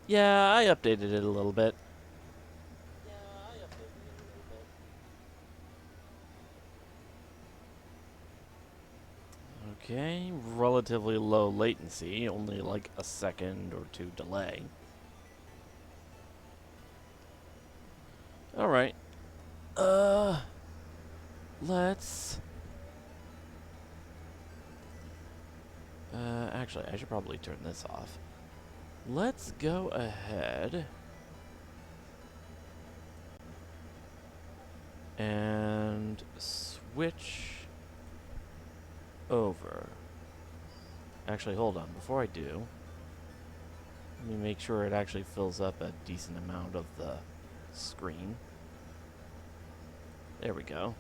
Yeah, I updated it a little bit. Okay, relatively low latency, only like a second or two delay. Alright. Uh, let's... actually, I should probably turn this off. Let's go ahead and switch over. Actually, hold on. Before I do, let me make sure it actually fills up a decent amount of the screen. There we go.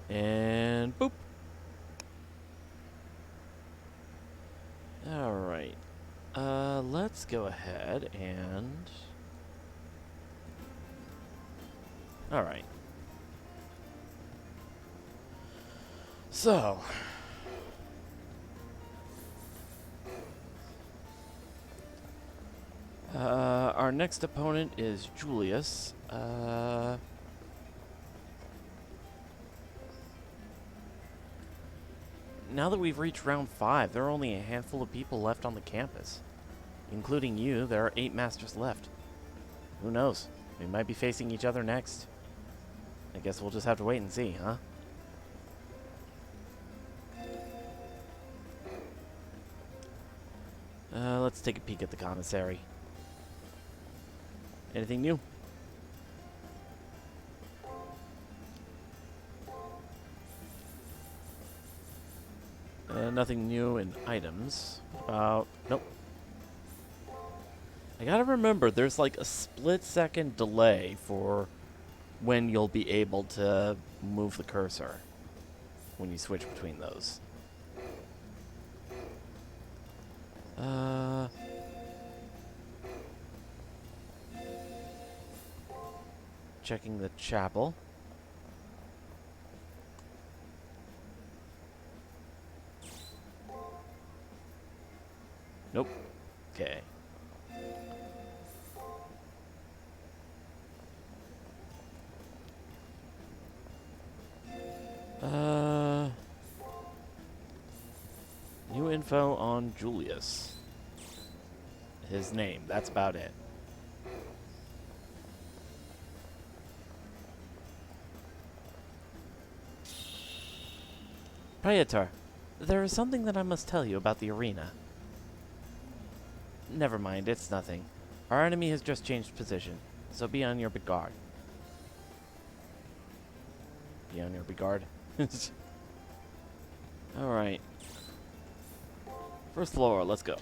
And boop. Alright. Let's go ahead and... Alright. So... our next opponent is Julius. Now that we've reached round 5, there are only a handful of people left on the campus. Including you, there are 8 masters left. Who knows? We might be facing each other next. I guess we'll just have to wait and see, huh? Let's take a peek at the commissary. Anything new? Nothing new in items. Nope. I gotta remember, there's like a split-second delay for when you'll be able to move the cursor when you switch between those. Checking the chapel. Nope. Okay. New info on Julius. His name, that's about it. Praetor, there is something that I must tell you about the arena. Never mind, it's nothing. Our enemy has just changed position, so be on your guard. Be on your guard. Alright. First floor, let's go.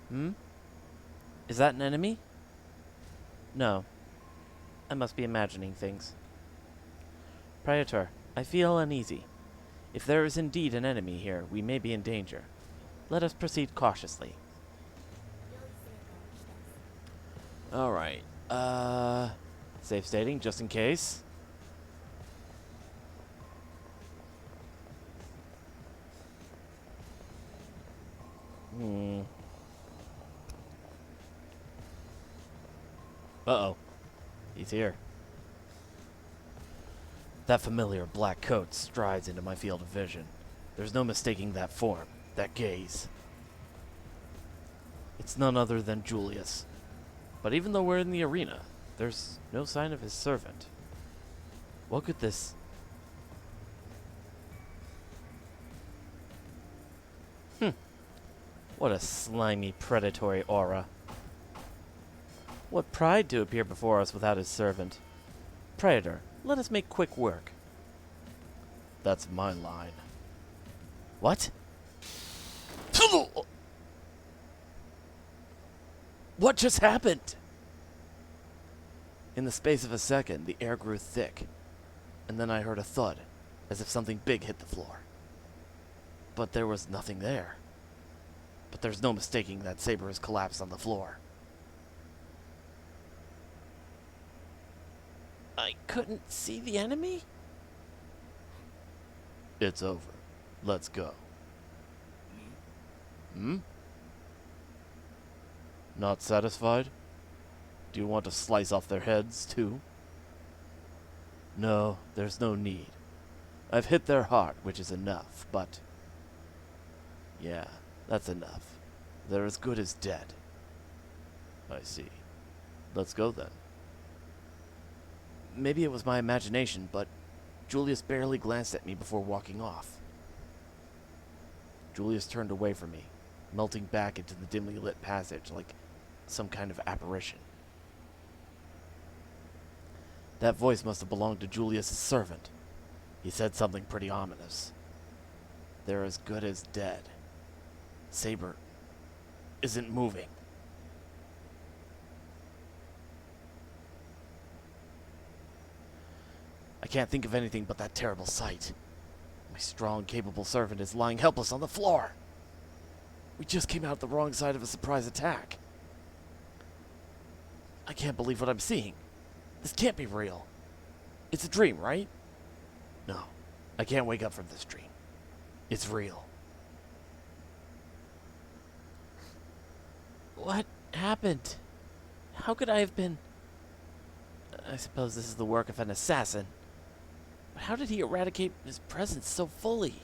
Hmm? Is that an enemy? No. I must be imagining things. Praetor, I feel uneasy. If there is indeed an enemy here, we may be in danger. Let us proceed cautiously. Alright. Safe stating, just in case. Uh-oh. He's here. That familiar black coat strides into my field of vision. There's no mistaking that form, that gaze. It's none other than Julius. But even though we're in the arena, there's no sign of his servant. What could this... What a slimy, predatory aura. What pride to appear before us without his servant. Praetor, let us make quick work. That's my line. What? What just happened? In the space of a second, the air grew thick, and then I heard a thud, as if something big hit the floor. But there was nothing there. But there's no mistaking that Saber has collapsed on the floor. I couldn't see the enemy? It's over. Let's go. Hmm? Not satisfied? Do you want to slice off their heads, too? No, there's no need. I've hit their heart, which is enough, but... yeah, that's enough. They're as good as dead. I see. Let's go, then. Maybe it was my imagination, but Julius barely glanced at me before walking off. Julius turned away from me, melting back into the dimly lit passage like some kind of apparition. That voice must have belonged to Julius's servant. He said something pretty ominous. They're as good as dead. Saber isn't moving. I can't think of anything but that terrible sight. My strong, capable servant is lying helpless on the floor. We just came out the wrong side of a surprise attack. I can't believe what I'm seeing. This can't be real. It's a dream, right? No, I can't wake up from this dream. It's real. What happened? How could I have been... I suppose this is the work of an assassin. But how did he eradicate his presence so fully?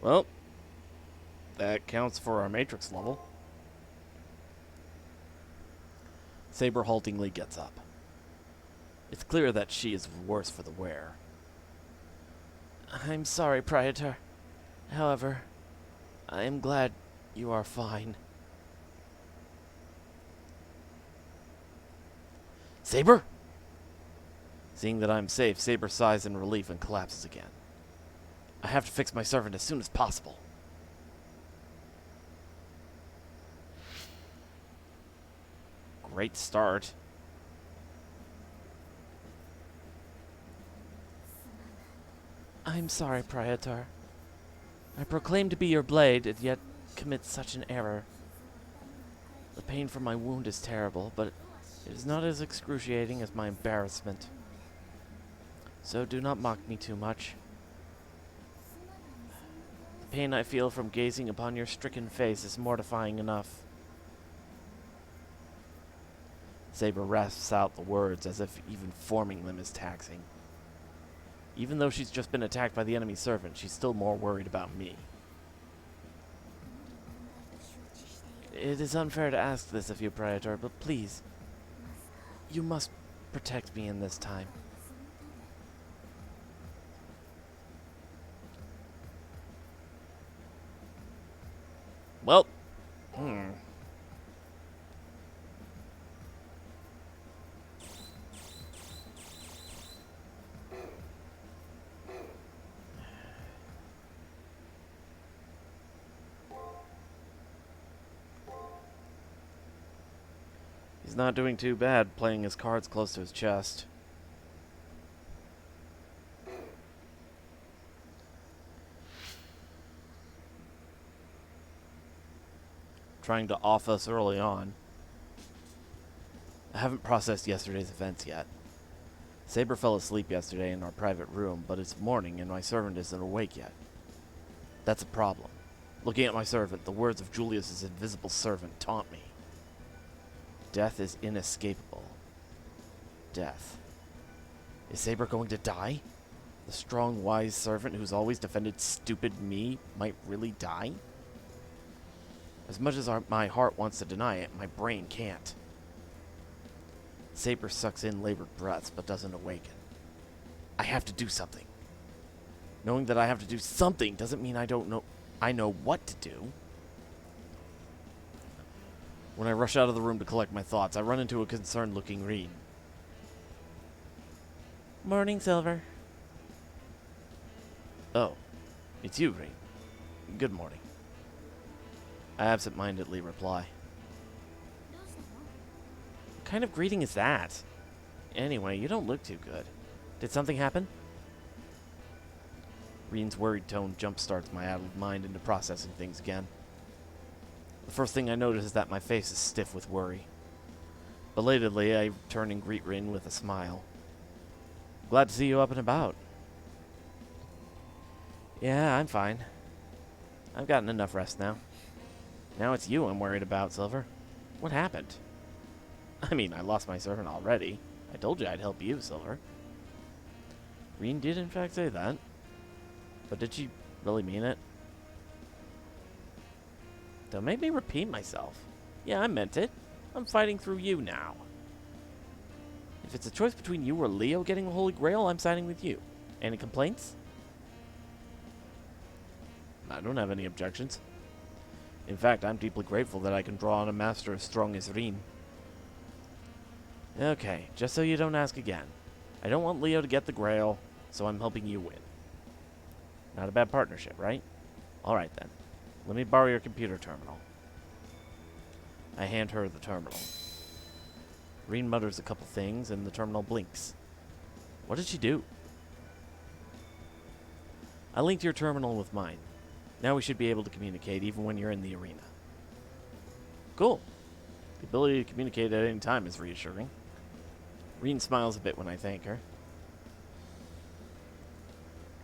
Well, that counts for our Matrix level. Saber haltingly gets up. It's clear that she is worse for the wear. I'm sorry, Praetor. However, I am glad you are fine. Saber? Seeing that I'm safe, Saber sighs in relief and collapses again. I have to fix my servant as soon as possible. Great start. I'm sorry, Praetor. I proclaim to be your blade, and yet commit such an error. The pain from my wound is terrible, but it is not as excruciating as my embarrassment. So do not mock me too much. The pain I feel from gazing upon your stricken face is mortifying enough. Saber rasps out the words as if even forming them is taxing. Even though she's just been attacked by the enemy servant, she's still more worried about me. It is unfair to ask this of you, Praetor, but please, you must protect me in this time. Well, he's not doing too bad playing his cards close to his chest. Trying to off us early on. I haven't processed yesterday's events yet. Saber fell asleep yesterday in our private room, but it's morning and my servant isn't awake yet. That's a problem. Looking at my servant, the words of Julius's invisible servant taunt me. Death is inescapable. Death. Is Saber going to die? The strong, wise servant who's always defended stupid me might really die? As much as my heart wants to deny it, my brain can't. Saber sucks in labored breaths, but doesn't awaken. I have to do something. Knowing that I have to do something doesn't mean I know what to do. When I rush out of the room to collect my thoughts, I run into a concerned-looking Rean. Morning, Silver. Oh, it's you, Rean. Good morning. I absent-mindedly reply. What kind of greeting is that? Anyway, you don't look too good. Did something happen? Reen's worried tone jumpstarts my addled mind into processing things again. The first thing I notice is that my face is stiff with worry. Belatedly, I turn and greet Reen with a smile. Glad to see you up and about. Yeah, I'm fine. I've gotten enough rest now. Now it's you I'm worried about, Silver. What happened? I mean, I lost my servant already. I told you I'd help you, Silver. Reen did in fact say that. But did she really mean it? Don't make me repeat myself. Yeah, I meant it. I'm fighting through you now. If it's a choice between you or Leo getting the Holy Grail, I'm siding with you. Any complaints? I don't have any objections. In fact, I'm deeply grateful that I can draw on a master as strong as Reen. Okay, just so you don't ask again. I don't want Leo to get the Grail, so I'm helping you win. Not a bad partnership, right? Alright then. Let me borrow your computer terminal. I hand her the terminal. Reen mutters a couple things, and the terminal blinks. What did she do? I linked your terminal with mine. Now we should be able to communicate even when you're in the arena. Cool. The ability to communicate at any time is reassuring. Reen smiles a bit when I thank her.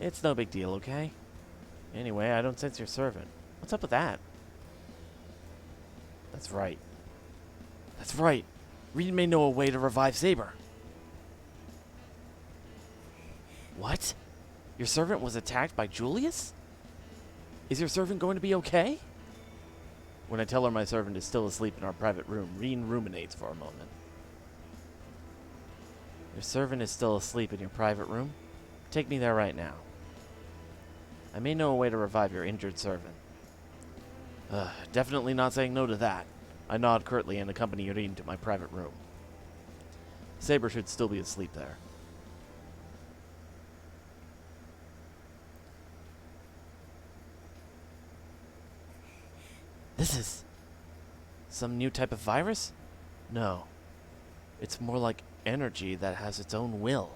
It's no big deal, okay? Anyway, I don't sense your servant. What's up with that? That's right. That's right. Reen may know a way to revive Saber. What? Your servant was attacked by Julius? Is your servant going to be okay? When I tell her my servant is still asleep in our private room, Reen ruminates for a moment. Your servant is still asleep in your private room? Take me there right now. I may know a way to revive your injured servant. Definitely not saying no to that. I nod curtly and accompany Reen to my private room. Saber should still be asleep there. This is some new type of virus? No. It's more like energy that has its own will.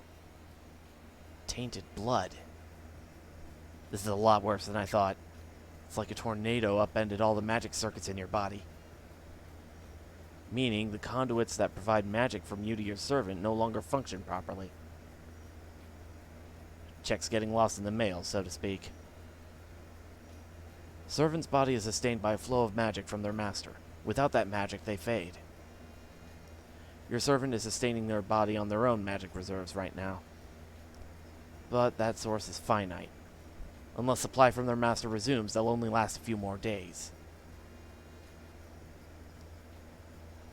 Tainted blood. This is a lot worse than I thought. It's like a tornado upended all the magic circuits in your body. Meaning the conduits that provide magic from you to your servant no longer function properly. Checks getting lost in the mail, so to speak. Servant's body is sustained by a flow of magic from their master. Without that magic, they fade. Your servant is sustaining their body on their own magic reserves right now. But that source is finite. Unless supply from their master resumes, they'll only last a few more days.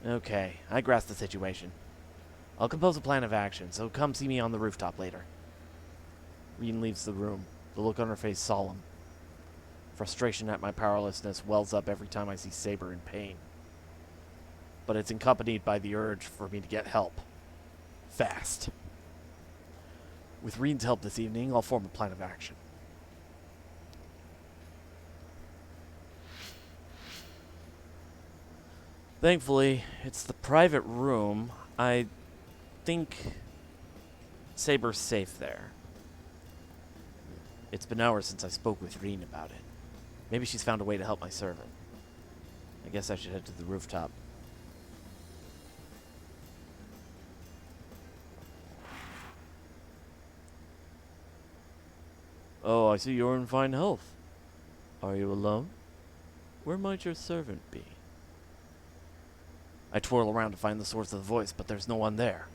Okay, I grasp the situation. I'll compose a plan of action, so come see me on the rooftop later. Reen leaves the room, the look on her face solemn. Frustration at my powerlessness wells up every time I see Saber in pain. But it's accompanied by the urge for me to get help. Fast. With Reen's help this evening, I'll form a plan of action. Thankfully, it's the private room. I think Saber's safe there. It's been hours since I spoke with Reen about it. Maybe she's found a way to help my servant. I guess I should head to the rooftop. Oh, I see you're in fine health. Are you alone? Where might your servant be? I twirl around to find the source of the voice, but there's no one there.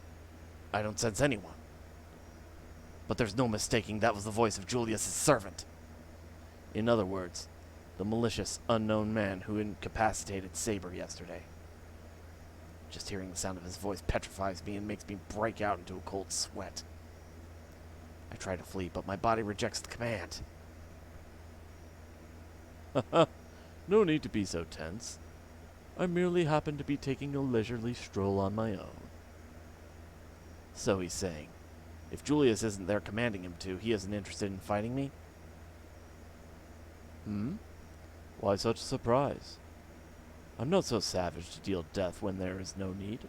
I don't sense anyone. But there's no mistaking that was the voice of Julius's servant. In other words, the malicious, unknown man who incapacitated Saber yesterday. Just hearing the sound of his voice petrifies me and makes me break out into a cold sweat. I try to flee, but my body rejects the command. No need to be so tense. I merely happen to be taking a leisurely stroll on my own. So he's saying, if Julius isn't there commanding him to, he isn't interested in fighting me? Why such surprise? I'm not so savage to deal death when there is no need.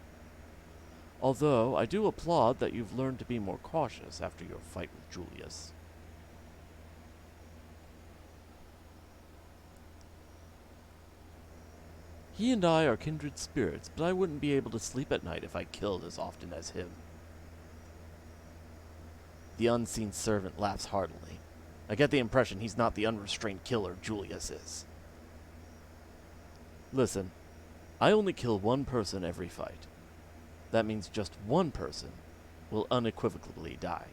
Although, I do applaud that you've learned to be more cautious after your fight with Julius. He and I are kindred spirits, but I wouldn't be able to sleep at night if I killed as often as him. The unseen servant laughs heartily. I get the impression he's not the unrestrained killer Julius is. Listen, I only kill one person every fight. That means just one person will unequivocally die.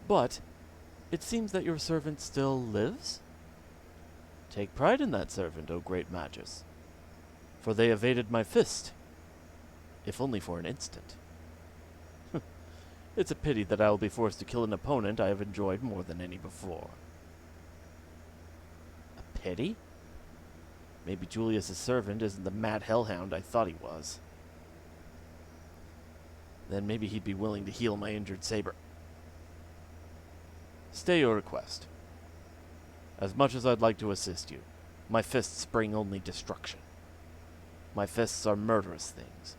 But it seems that your servant still lives? Take pride in that servant, O great Magus, for they evaded my fist, if only for an instant. It's a pity that I will be forced to kill an opponent I have enjoyed more than any before. A pity? Maybe Julius's servant isn't the mad hellhound I thought he was. Then maybe he'd be willing to heal my injured saber. Stay your request. As much as I'd like to assist you, my fists bring only destruction. My fists are murderous things,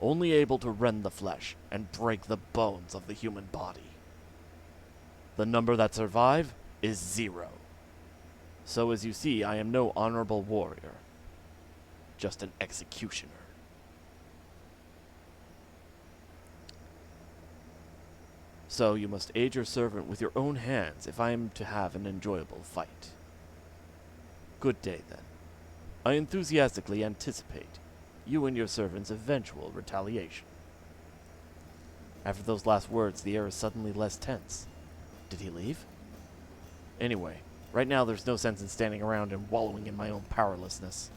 only able to rend the flesh and break the bones of the human body. The number that survive is 0. So as you see, I am no honorable warrior, just an executioner. So you must aid your servant with your own hands if I am to have an enjoyable fight. Good day, then. I enthusiastically anticipate you and your servant's eventual retaliation. After those last words, the air is suddenly less tense. Did he leave? Anyway, right now there's no sense in standing around and wallowing in my own powerlessness.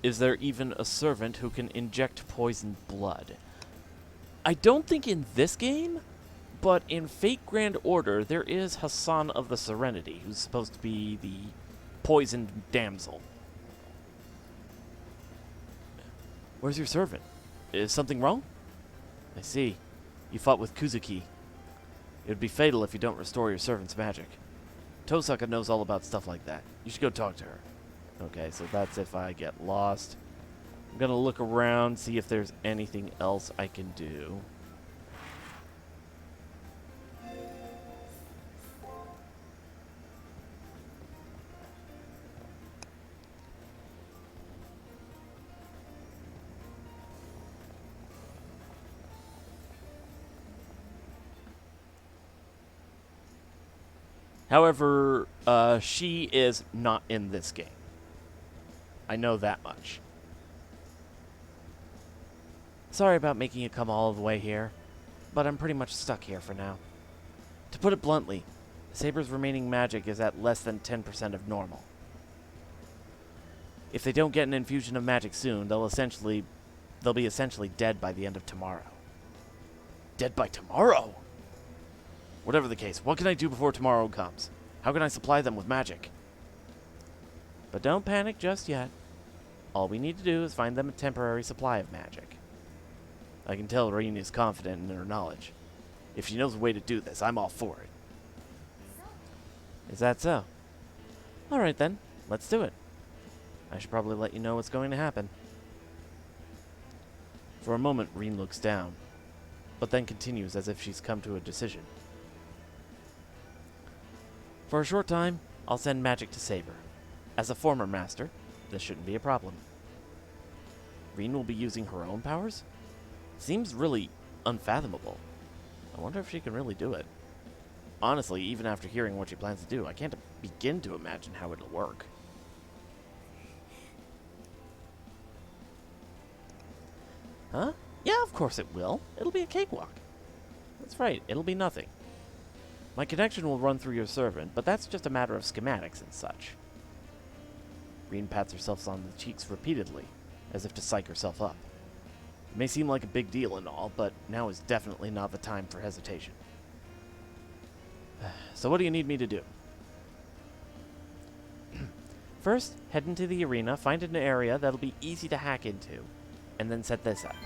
Is there even a servant who can inject poisoned blood? I don't think in this game, but in Fate Grand Order, there is Hassan of the Serenity, who's supposed to be the poisoned damsel. Where's your servant? Is something wrong? I see. You fought with Kuzuki. It would be fatal if you don't restore your servant's magic. Tosaka knows all about stuff like that. You should go talk to her. Okay, so that's if I get lost. I'm gonna look around, see if there's anything else I can do. However, she is not in this game. I know that much. Sorry about making you come all the way here, but I'm pretty much stuck here for now. To put it bluntly, Saber's remaining magic is at less than 10% of normal. If they don't get an infusion of magic soon, they'll be essentially dead by the end of tomorrow. Dead by tomorrow? Whatever the case, what can I do before tomorrow comes? How can I supply them with magic? But don't panic just yet. All we need to do is find them a temporary supply of magic. I can tell Reine is confident in her knowledge. If she knows a way to do this, I'm all for it. Is that so? Alright then, let's do it. I should probably let you know what's going to happen. For a moment, Reine looks down, but then continues as if she's come to a decision. For a short time, I'll send magic to Saber. As a former master, this shouldn't be a problem. Reine will be using her own powers? Seems really unfathomable. I wonder if she can really do it. Honestly, even after hearing what she plans to do, I can't begin to imagine how it'll work. Huh? Yeah, of course it will. It'll be a cakewalk. That's right, it'll be nothing. My connection will run through your servant, but that's just a matter of schematics and such. Reine pats herself on the cheeks repeatedly, as if to psych herself up. It may seem like a big deal and all, but now is definitely not the time for hesitation. So what do you need me to do? First, head into the arena, find an area that'll be easy to hack into, and then set this up.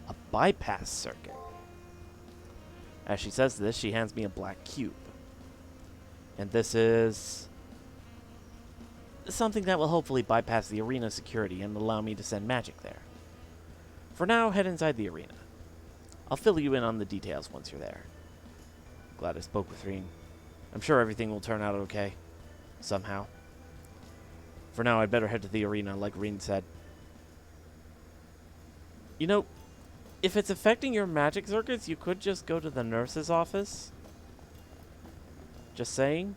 A bypass circuit. As she says this, she hands me a black cube. And this is something that will hopefully bypass the arena security and allow me to send magic there. For now, head inside the arena. I'll fill you in on the details once you're there. Glad I spoke with Reine. I'm sure everything will turn out okay. Somehow. For now, I'd better head to the arena, like Reen said. You know, if it's affecting your magic circuits, you could just go to the nurse's office. Just saying.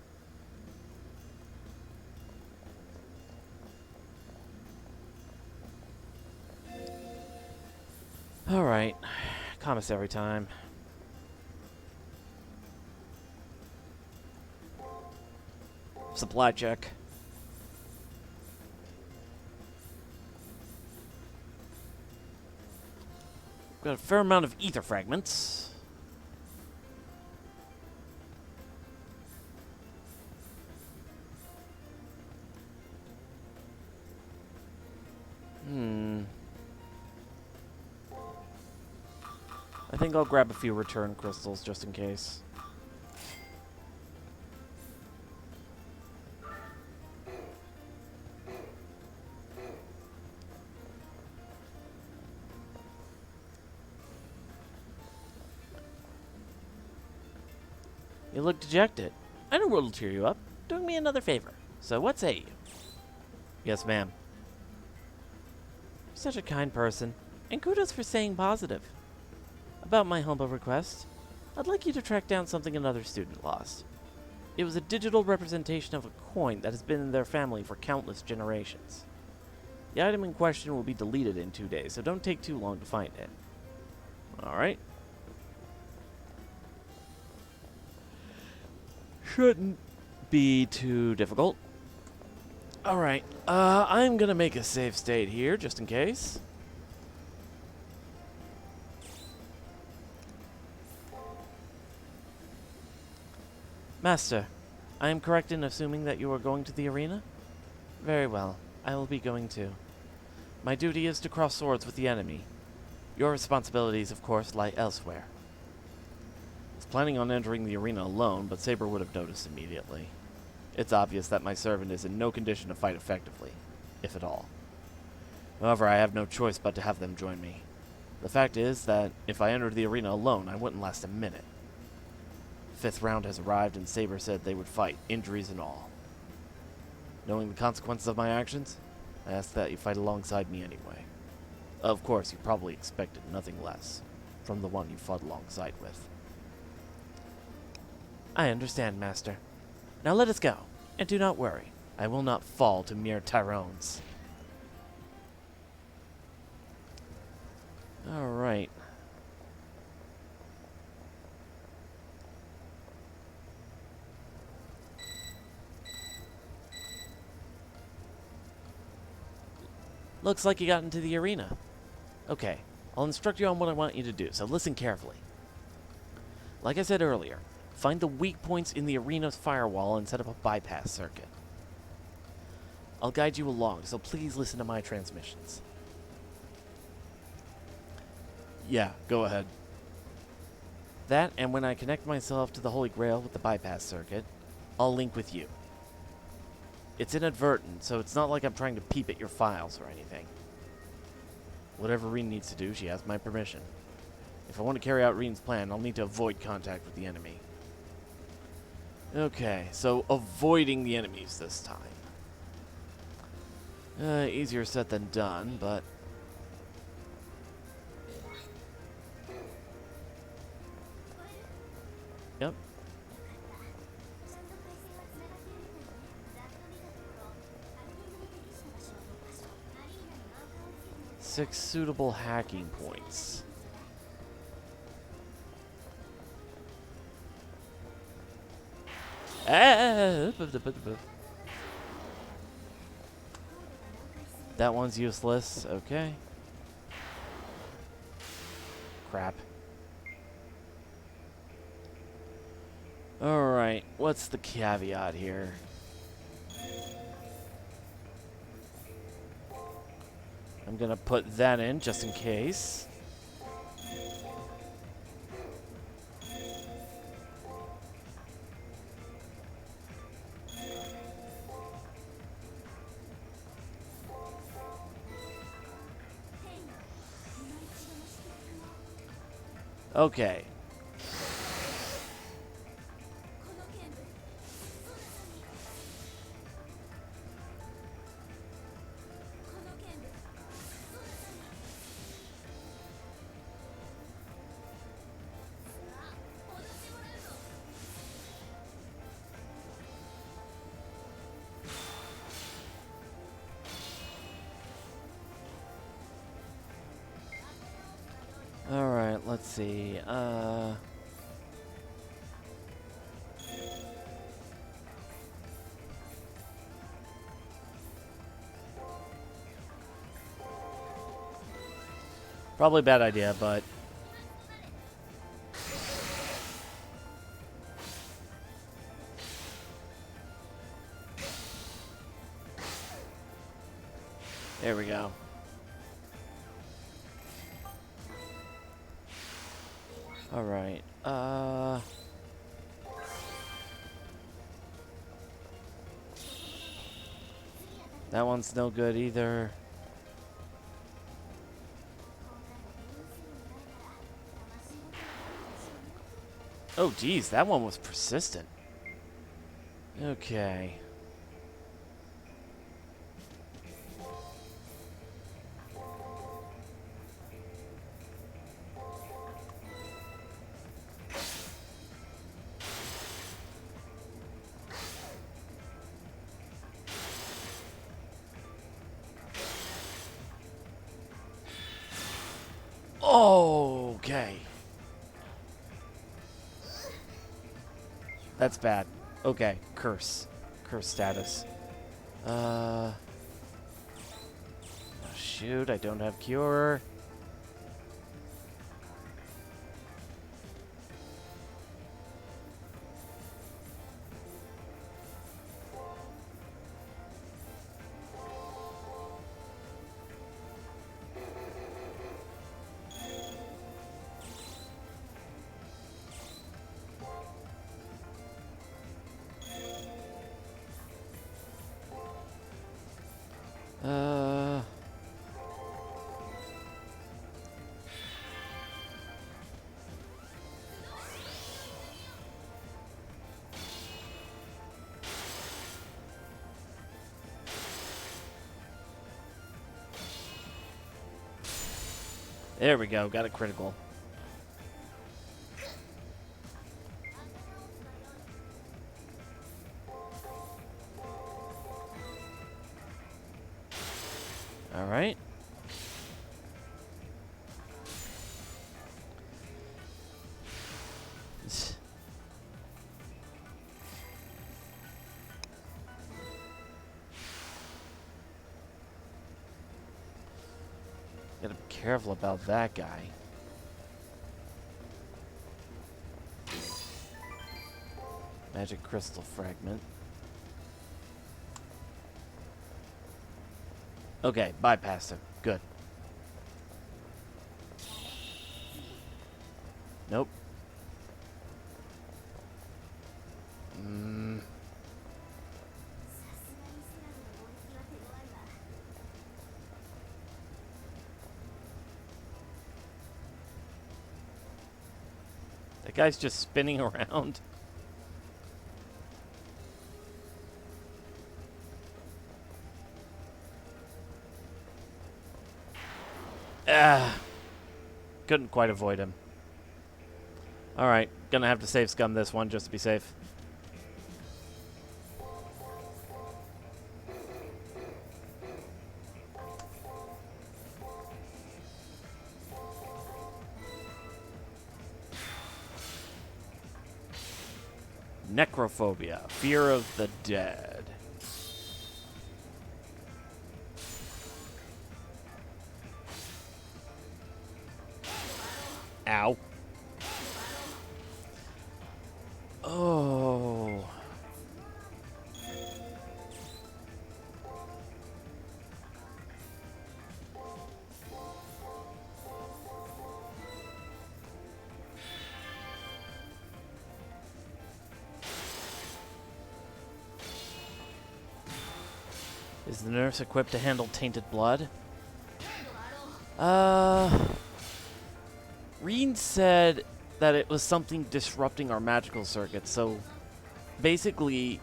Alright. Commissary time. Supply check. Got a fair amount of ether fragments. I think I'll grab a few return crystals just in case. You look dejected. I know what'll cheer you up. Doing me another favor. So what say you? Yes, ma'am. You're such a kind person. And kudos for staying positive. About my humble request, I'd like you to track down something another student lost. It was a digital representation of a coin that has been in their family for countless generations. The item in question will be deleted in 2 days, so don't take too long to find it. Alright. Shouldn't be too difficult. Alright, I'm gonna make a save state here, just in case. Master, I am correct in assuming that you are going to the arena? Very well, I will be going too. My duty is to cross swords with the enemy. Your responsibilities, of course, lie elsewhere. I was planning on entering the arena alone, but Saber would have noticed immediately. It's obvious that my servant is in no condition to fight effectively, if at all. However, I have no choice but to have them join me. The fact is that if I entered the arena alone, I wouldn't last a minute. The 5th round has arrived, and Saber said they would fight, injuries and all. Knowing the consequences of my actions, I ask that you fight alongside me anyway. Of course, you probably expected nothing less from the one you fought alongside with. I understand, Master. Now let us go, and do not worry. I will not fall to mere Tyrones. Alright. Looks like you got into the arena. Okay, I'll instruct you on what I want you to do, so listen carefully. Like I said earlier, find the weak points in the arena's firewall and set up a bypass circuit. I'll guide you along, so please listen to my transmissions. Yeah, go ahead. That, and when I connect myself to the Holy Grail with the bypass circuit, I'll link with you. It's inadvertent, so it's not like I'm trying to peep at your files or anything. Whatever Reen needs to do, she has my permission. If I want to carry out Reen's plan, I'll need to avoid contact with the enemy. Okay, so avoiding the enemies this time. Easier said than done, but... Yep. 6 suitable hacking points. That one's useless. Okay. Crap. Alright, what's the caveat here? I'm gonna put that in just in case. Okay. Alright, let's see. Probably a bad idea, but... There we go. Alright, that one's no good either. Oh, geez, that one was persistent. Okay. Okay. That's bad. Okay, curse. Curse status. Oh, shoot, I don't have cure. There we go, got a critical. All right. Gotta be careful about that guy. Magic crystal fragment. Okay, bypassed him. Good. Nope. That guy's just spinning around. Ah. Couldn't quite avoid him. Alright, gonna have to save scum this one just to be safe. Necrophobia, fear of the dead. Ow. Oh. Is the nurse equipped to handle tainted blood? Reen said that it was something disrupting our magical circuit, so basically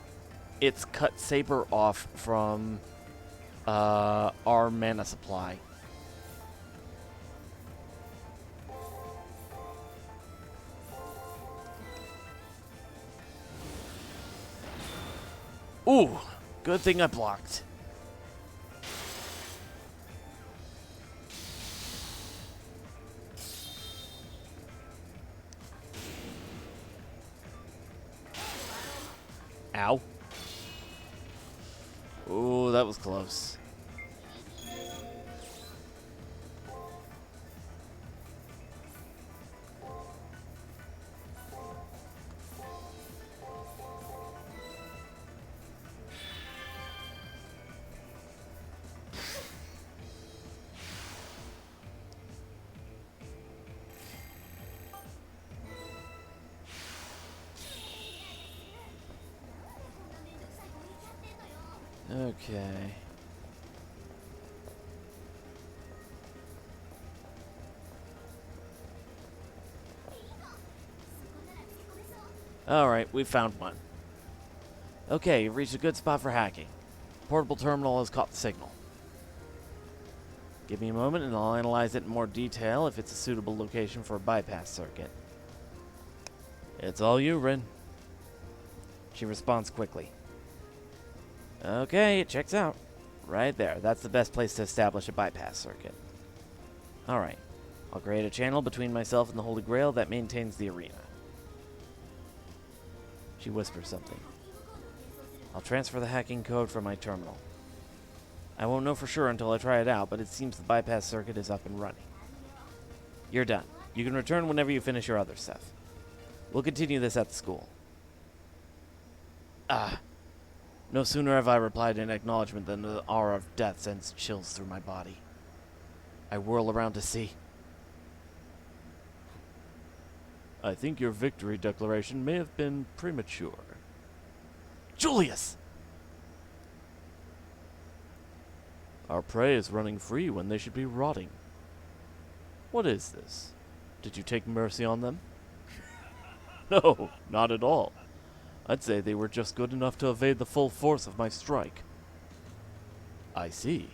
it's cut Saber off from our mana supply. Ooh, good thing I blocked. Ow. Ooh, that was close. Okay. Alright, we found one. Okay, you've reached a good spot for hacking. Portable terminal has caught the signal. Give me a moment and I'll analyze it in more detail if it's a suitable location for a bypass circuit. It's all you, Rin. She responds quickly. Okay, it checks out. Right there. That's the best place to establish a bypass circuit. Alright. I'll create a channel between myself and the Holy Grail that maintains the arena. She whispers something. I'll transfer the hacking code from my terminal. I won't know for sure until I try it out, but it seems the bypass circuit is up and running. You're done. You can return whenever you finish your other stuff. We'll continue this at the school. No sooner have I replied in acknowledgement than the aura of death sends chills through my body. I whirl around to see. I think your victory declaration may have been premature. Julius! Our prey is running free when they should be rotting. What is this? Did you take mercy on them? No, not at all. I'd say they were just good enough to evade the full force of my strike. I see.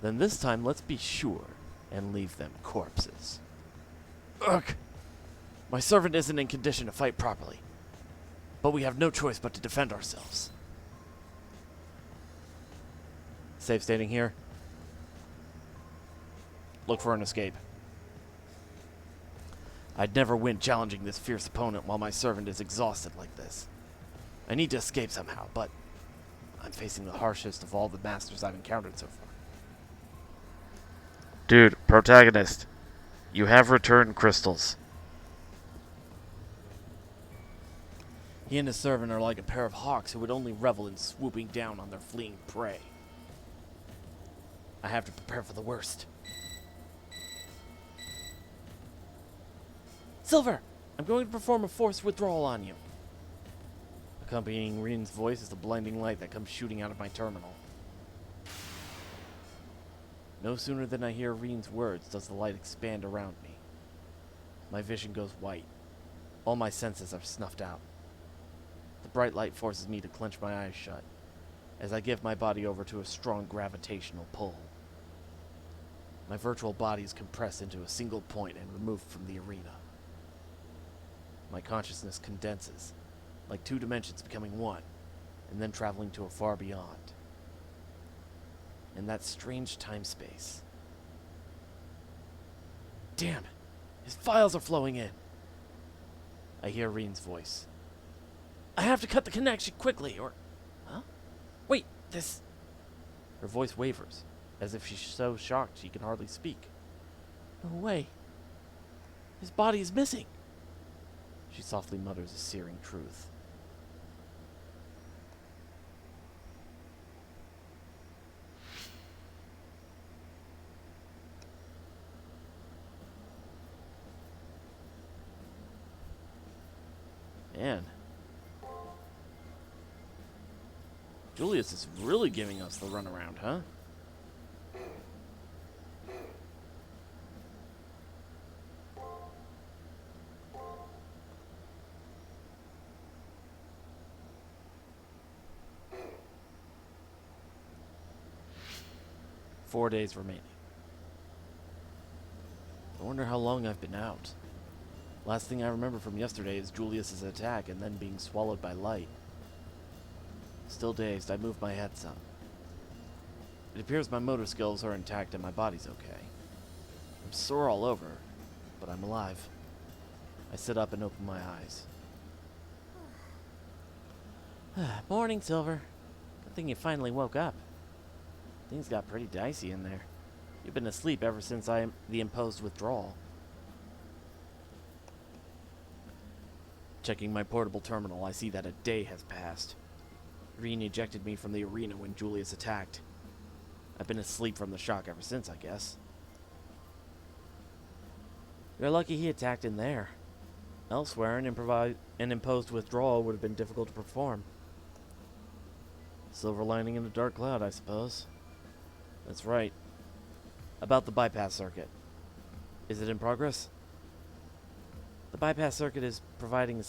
Then this time let's be sure and leave them corpses. Ugh! My servant isn't in condition to fight properly, but we have no choice but to defend ourselves. Safe standing here. Look for an escape. I'd never win challenging this fierce opponent while my servant is exhausted like this. I need to escape somehow, but I'm facing the harshest of all the masters I've encountered so far. Dude, protagonist, you have returned crystals. He and his servant are like a pair of hawks who would only revel in swooping down on their fleeing prey. I have to prepare for the worst. Silver! I'm going to perform a forced withdrawal on you. Accompanying Rin's voice is the blinding light that comes shooting out of my terminal. No sooner than I hear Rin's words does the light expand around me. My vision goes white. All my senses are snuffed out. The bright light forces me to clench my eyes shut, as I give my body over to a strong gravitational pull. My virtual body is compressed into a single point and removed from the arena. My consciousness condenses, like two dimensions becoming one, and then traveling to a far beyond. In that strange time-space. Damn! His files are flowing in! I hear Rin's voice. I have to cut the connection quickly, or... Huh? Wait, this... Her voice wavers, as if she's so shocked she can hardly speak. No way. His body is missing. She softly mutters a searing truth. Man. Julius is really giving us the runaround, huh? Four days remaining. I wonder how long I've been out. Last thing I remember from yesterday is Julius's attack and then being swallowed by light. Still dazed, I move my head some. It appears my motor skills are intact and my body's okay. I'm sore all over, but I'm alive. I sit up and open my eyes. Morning, Silver. Good thing you finally woke up. Things got pretty dicey in there. You've been asleep ever since the imposed withdrawal. Checking my portable terminal, I see that a day has passed. Reen ejected me from the arena when Julius attacked. I've been asleep from the shock ever since, I guess. You're lucky he attacked in there. Elsewhere, an imposed withdrawal would have been difficult to perform. Silver lining in a dark cloud, I suppose. That's right. About the bypass circuit. Is it in progress? The bypass circuit is providing a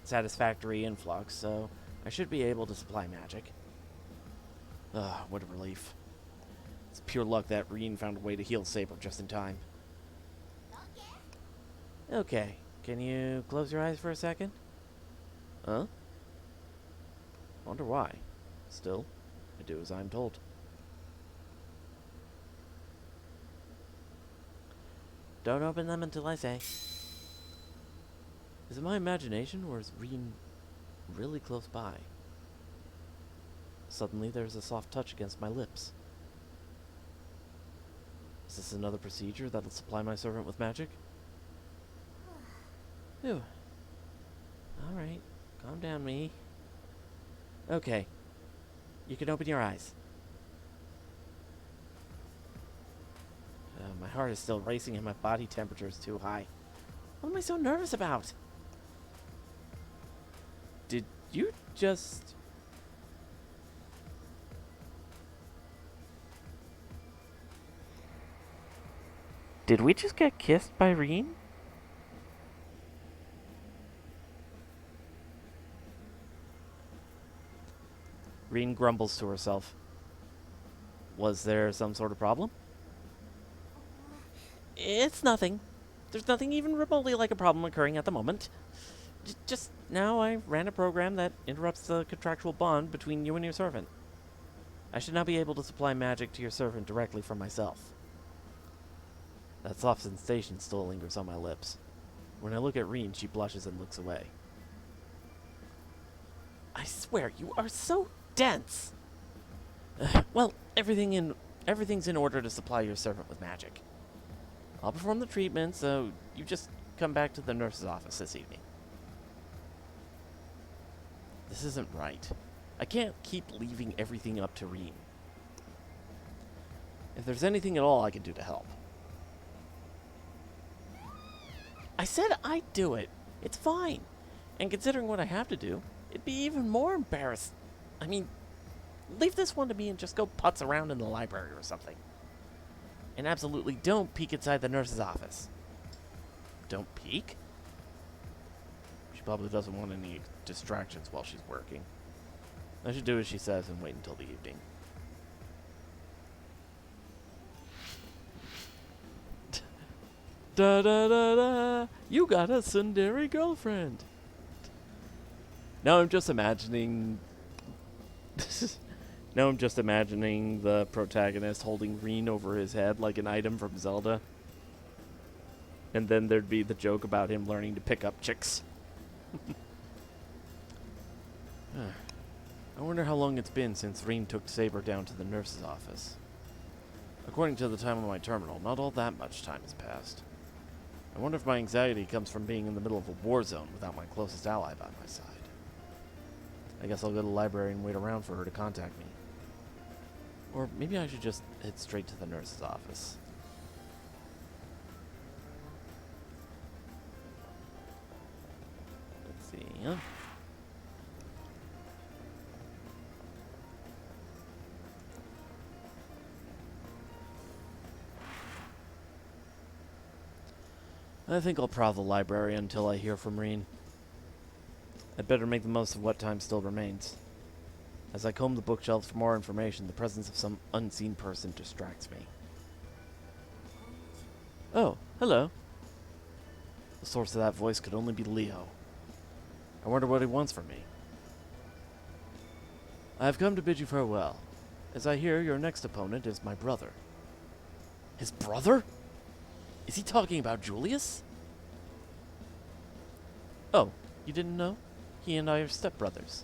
satisfactory influx, so I should be able to supply magic. What a relief. It's pure luck that Reen found a way to heal Saber just in time. Okay, can you close your eyes for a second? Huh? Wonder why. Still, I do as I'm told. Don't open them until I say. Is it my imagination, or is Reen really close by? Suddenly, there's a soft touch against my lips. Is this another procedure that'll supply my servant with magic? Phew. Alright, calm down, me. Okay, you can open your eyes. My heart is still racing and my body temperature is too high. What am I so nervous about? Did you just... Did we just get kissed by Reen? Reen grumbles to herself. Was there some sort of problem? It's nothing. There's nothing even remotely like a problem occurring at the moment. Just now I ran a program that interrupts the contractual bond between you and your servant. I should now be able to supply magic to your servant directly from myself. That soft sensation still lingers on my lips. When I look at Reen, she blushes and looks away. I swear, you are so dense! Well, everything's in order to supply your servant with magic. I'll perform the treatment, so you just come back to the nurse's office this evening. This isn't right. I can't keep leaving everything up to Reen. If there's anything at all I can do to help. I said I'd do it. It's fine. And considering what I have to do, it'd be even more embarrassing. I mean, leave this one to me and just go putz around in the library or something. And absolutely don't peek inside the nurse's office. Don't peek? She probably doesn't want any distractions while she's working. I should do as she says and wait until the evening. Da da da da! You got a tsundere girlfriend! Now I'm just imagining... Now I'm just imagining the protagonist holding Reen over his head like an item from Zelda. And then there'd be the joke about him learning to pick up chicks. I wonder how long it's been since Reen took Saber down to the nurse's office. According to the time on my terminal, not all that much time has passed. I wonder if my anxiety comes from being in the middle of a war zone without my closest ally by my side. I guess I'll go to the library and wait around for her to contact me. Or maybe I should just head straight to the nurse's office. Let's see. Huh? I think I'll prowl the library until I hear from Reen. I'd better make the most of what time still remains. As I comb the bookshelves for more information, the presence of some unseen person distracts me. Oh, hello. The source of that voice could only be Leo. I wonder what he wants from me. I have come to bid you farewell. As I hear, your next opponent is my brother. His brother? Is he talking about Julius? Oh, you didn't know? He and I are stepbrothers.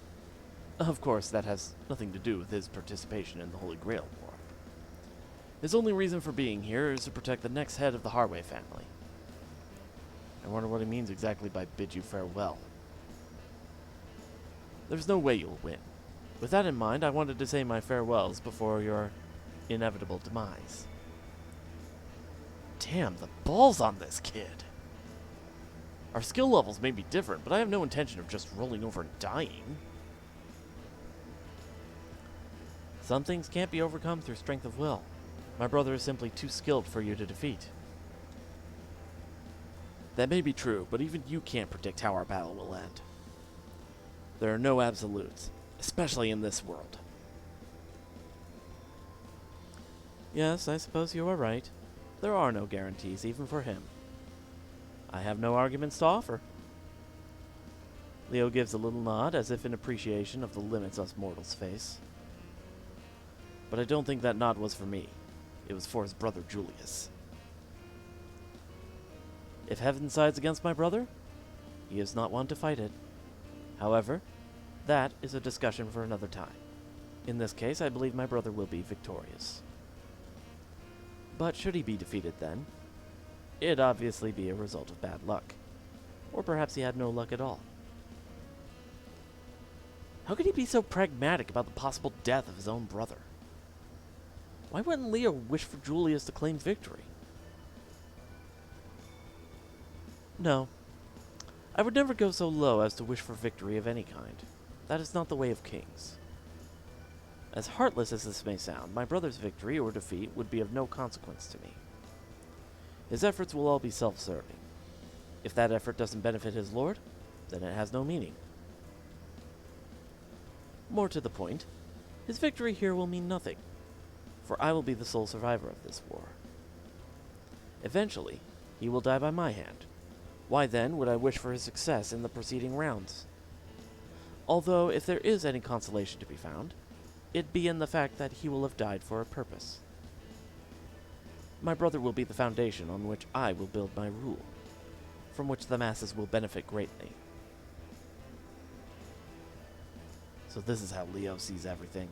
Of course, that has nothing to do with his participation in the Holy Grail War. His only reason for being here is to protect the next head of the Harway family. I wonder what he means exactly by bid you farewell. There's no way you'll win. With that in mind, I wanted to say my farewells before your inevitable demise. Damn, the balls on this kid! Our skill levels may be different, but I have no intention of just rolling over and dying. Some things can't be overcome through strength of will. My brother is simply too skilled for you to defeat. That may be true, but even you can't predict how our battle will end. There are no absolutes, especially in this world. Yes, I suppose you are right. There are no guarantees, even for him. I have no arguments to offer. Leo gives a little nod, as if in appreciation of the limits us mortals face. But I don't think that nod was for me. It was for his brother Julius. If heaven sides against my brother, he is not one to fight it. However, that is a discussion for another time. In this case, I believe my brother will be victorious. But should he be defeated then, it'd obviously be a result of bad luck. Or perhaps he had no luck at all. How could he be so pragmatic about the possible death of his own brother? Why wouldn't Leo wish for Julius to claim victory? No. I would never go so low as to wish for victory of any kind. That is not the way of kings. As heartless as this may sound, my brother's victory or defeat would be of no consequence to me. His efforts will all be self-serving. If that effort doesn't benefit his lord, then it has no meaning. More to the point, his victory here will mean nothing, for I will be the sole survivor of this war. Eventually, he will die by my hand. Why then would I wish for his success in the preceding rounds? Although, if there is any consolation to be found, it be in the fact that he will have died for a purpose. My brother will be the foundation on which I will build my rule, from which the masses will benefit greatly. So this is how Leo sees everything.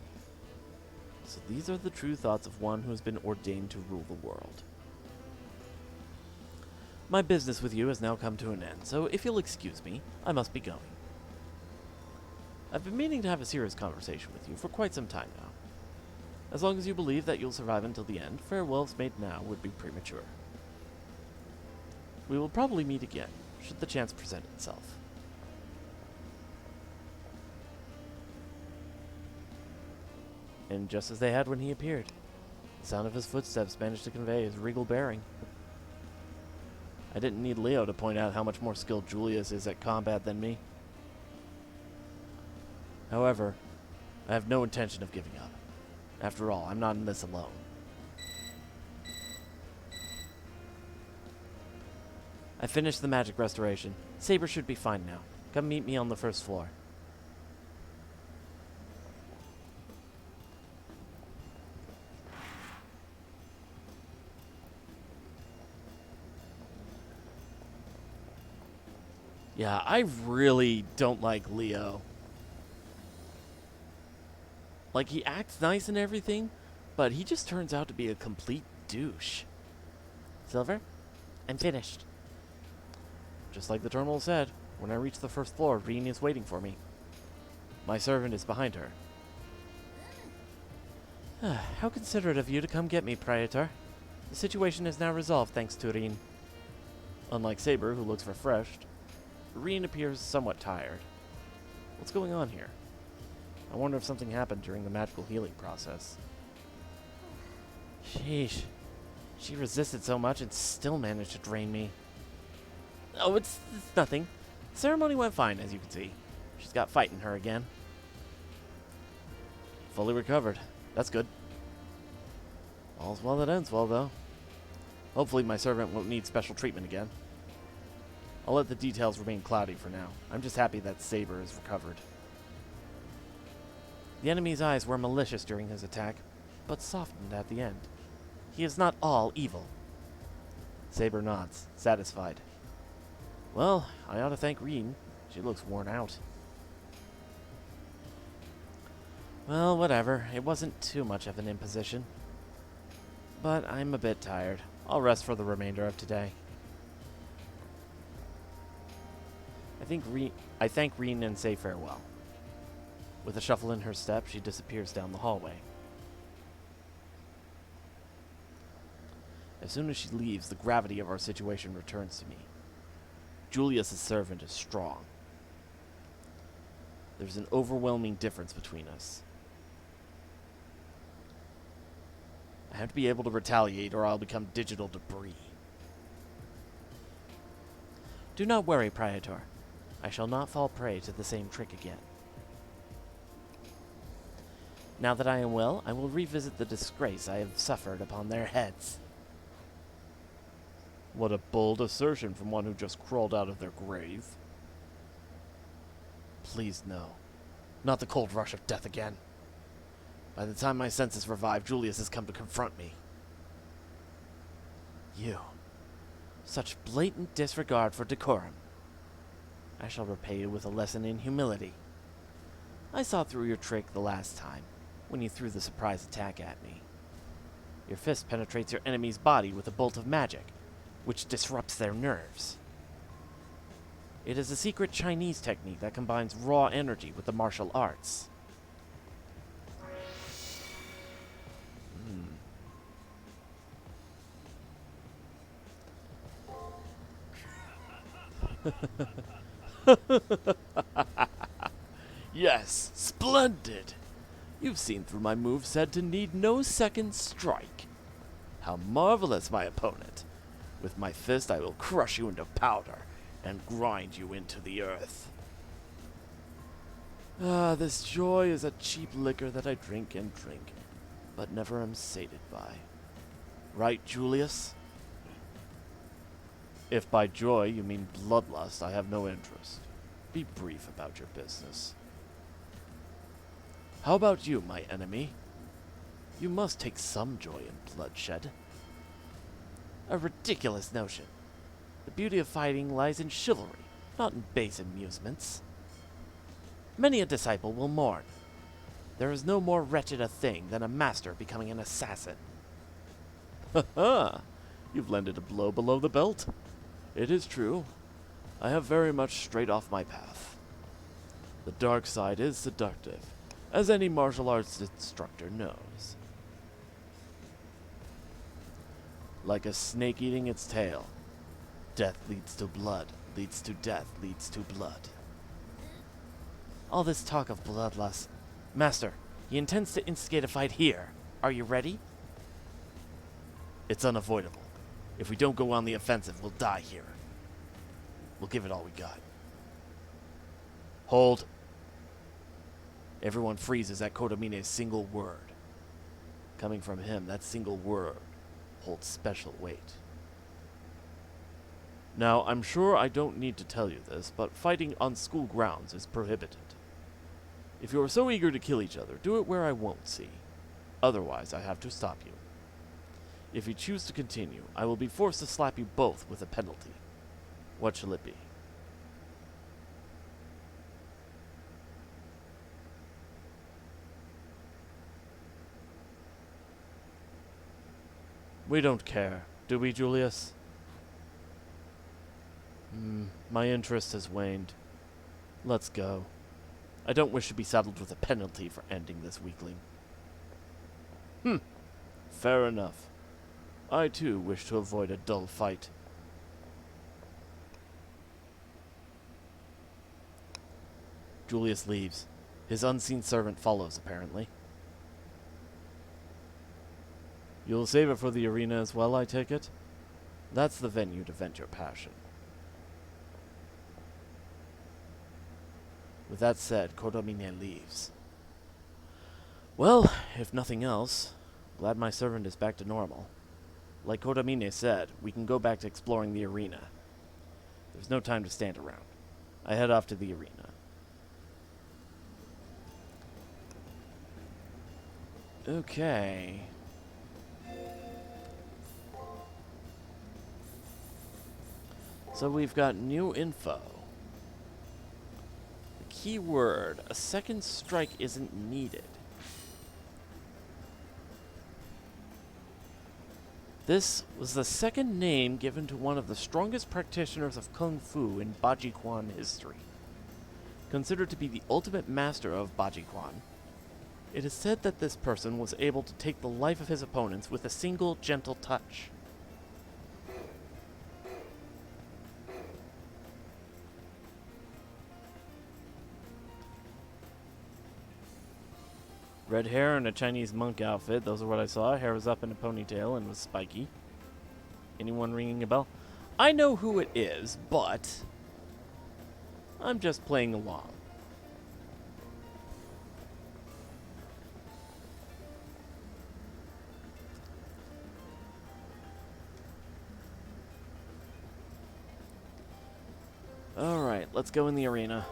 So these are the true thoughts of one who has been ordained to rule the world. My business with you has now come to an end, so if you'll excuse me, I must be going. I've been meaning to have a serious conversation with you for quite some time now. As long as you believe that you'll survive until the end, farewells made now would be premature. We will probably meet again, should the chance present itself. And just as they had when he appeared, the sound of his footsteps managed to convey his regal bearing. I didn't need Leo to point out how much more skilled Julius is at combat than me. However, I have no intention of giving up. After all, I'm not in this alone. I finished the magic restoration. Saber should be fine now. Come meet me on the first floor. Yeah, I really don't like Leo. Like, he acts nice and everything, but he just turns out to be a complete douche. Silver, I'm finished. Just like the terminal said, when I reach the first floor, Reen is waiting for me. My servant is behind her. How considerate of you to come get me, Praetor. The situation is now resolved thanks to Reen. Unlike Saber, who looks refreshed, Reen appears somewhat tired. What's going on here? I wonder if something happened during the magical healing process. Sheesh. She resisted so much and still managed to drain me. Oh, it's nothing. The ceremony went fine, as you can see. She's got fight in her again. Fully recovered. That's good. All's well that ends well, though. Hopefully my servant won't need special treatment again. I'll let the details remain cloudy for now. I'm just happy that Saber is recovered. The enemy's eyes were malicious during his attack, but softened at the end. He is not all evil. Saber nods, satisfied. Well, I ought to thank Reen. She looks worn out. Well, whatever. It wasn't too much of an imposition. But I'm a bit tired. I'll rest for the remainder of today. I thank Reen and say farewell. With a shuffle in her step, she disappears down the hallway. As soon as she leaves, the gravity of our situation returns to me. Julius's servant is strong. There's an overwhelming difference between us. I have to be able to retaliate or I'll become digital debris. Do not worry, Praetor. I shall not fall prey to the same trick again. Now that I am well, I will revisit the disgrace I have suffered upon their heads. What a bold assertion from one who just crawled out of their grave. Please no. Not the cold rush of death again. By the time my senses revive, Julius has come to confront me. You. Such blatant disregard for decorum. I shall repay you with a lesson in humility. I saw through your trick the last time, when you threw the surprise attack at me. Your fist penetrates your enemy's body with a bolt of magic, which disrupts their nerves. It is a secret Chinese technique that combines raw energy with the martial arts. Yes, splendid! You've seen through my move said to need no second strike. How marvelous, my opponent! With my fist I will crush you into powder and grind you into the earth. Ah, this joy is a cheap liquor that I drink and drink, but never am sated by. Right, Julius? If by joy you mean bloodlust, I have no interest. Be brief about your business. How about you, my enemy? You must take some joy in bloodshed. A ridiculous notion. The beauty of fighting lies in chivalry, not in base amusements. Many a disciple will mourn. There is no more wretched a thing than a master becoming an assassin. Ha ha! You've landed a blow below the belt. It is true. I have very much strayed off my path. The dark side is seductive, as any martial arts instructor knows. Like a snake eating its tail. Death leads to blood, leads to death, leads to blood. All this talk of bloodlust. Master, he intends to instigate a fight here. Are you ready? It's unavoidable. If we don't go on the offensive, we'll die here. We'll give it all we got. Hold. Everyone freezes at Kodamine's single word. Coming from him, that single word holds special weight. Now, I'm sure I don't need to tell you this, but fighting on school grounds is prohibited. If you are so eager to kill each other, do it where I won't see. Otherwise, I have to stop you. If you choose to continue, I will be forced to slap you both with a penalty. What shall it be? We don't care, do we, Julius? My interest has waned. Let's go. I don't wish to be saddled with a penalty for ending this weakling. Fair enough. I too wish to avoid a dull fight. Julius leaves. His unseen servant follows, apparently. You'll save it for the arena as well, I take it? That's the venue to vent your passion. With that said, Kodamine leaves. Well, if nothing else, glad my servant is back to normal. Like Kodamine said, we can go back to exploring the arena. There's no time to stand around. I head off to the arena. Okay. So we've got new info. The key word, a second strike isn't needed. This was the second name given to one of the strongest practitioners of Kung Fu in Bajiquan history. Considered to be the ultimate master of Bajiquan, it is said that this person was able to take the life of his opponents with a single gentle touch. Red hair and a Chinese monk outfit. Those are what I saw. Hair was up in a ponytail and was spiky. Anyone ringing a bell? I know who it is, but I'm just playing along. Alright, let's go in the arena.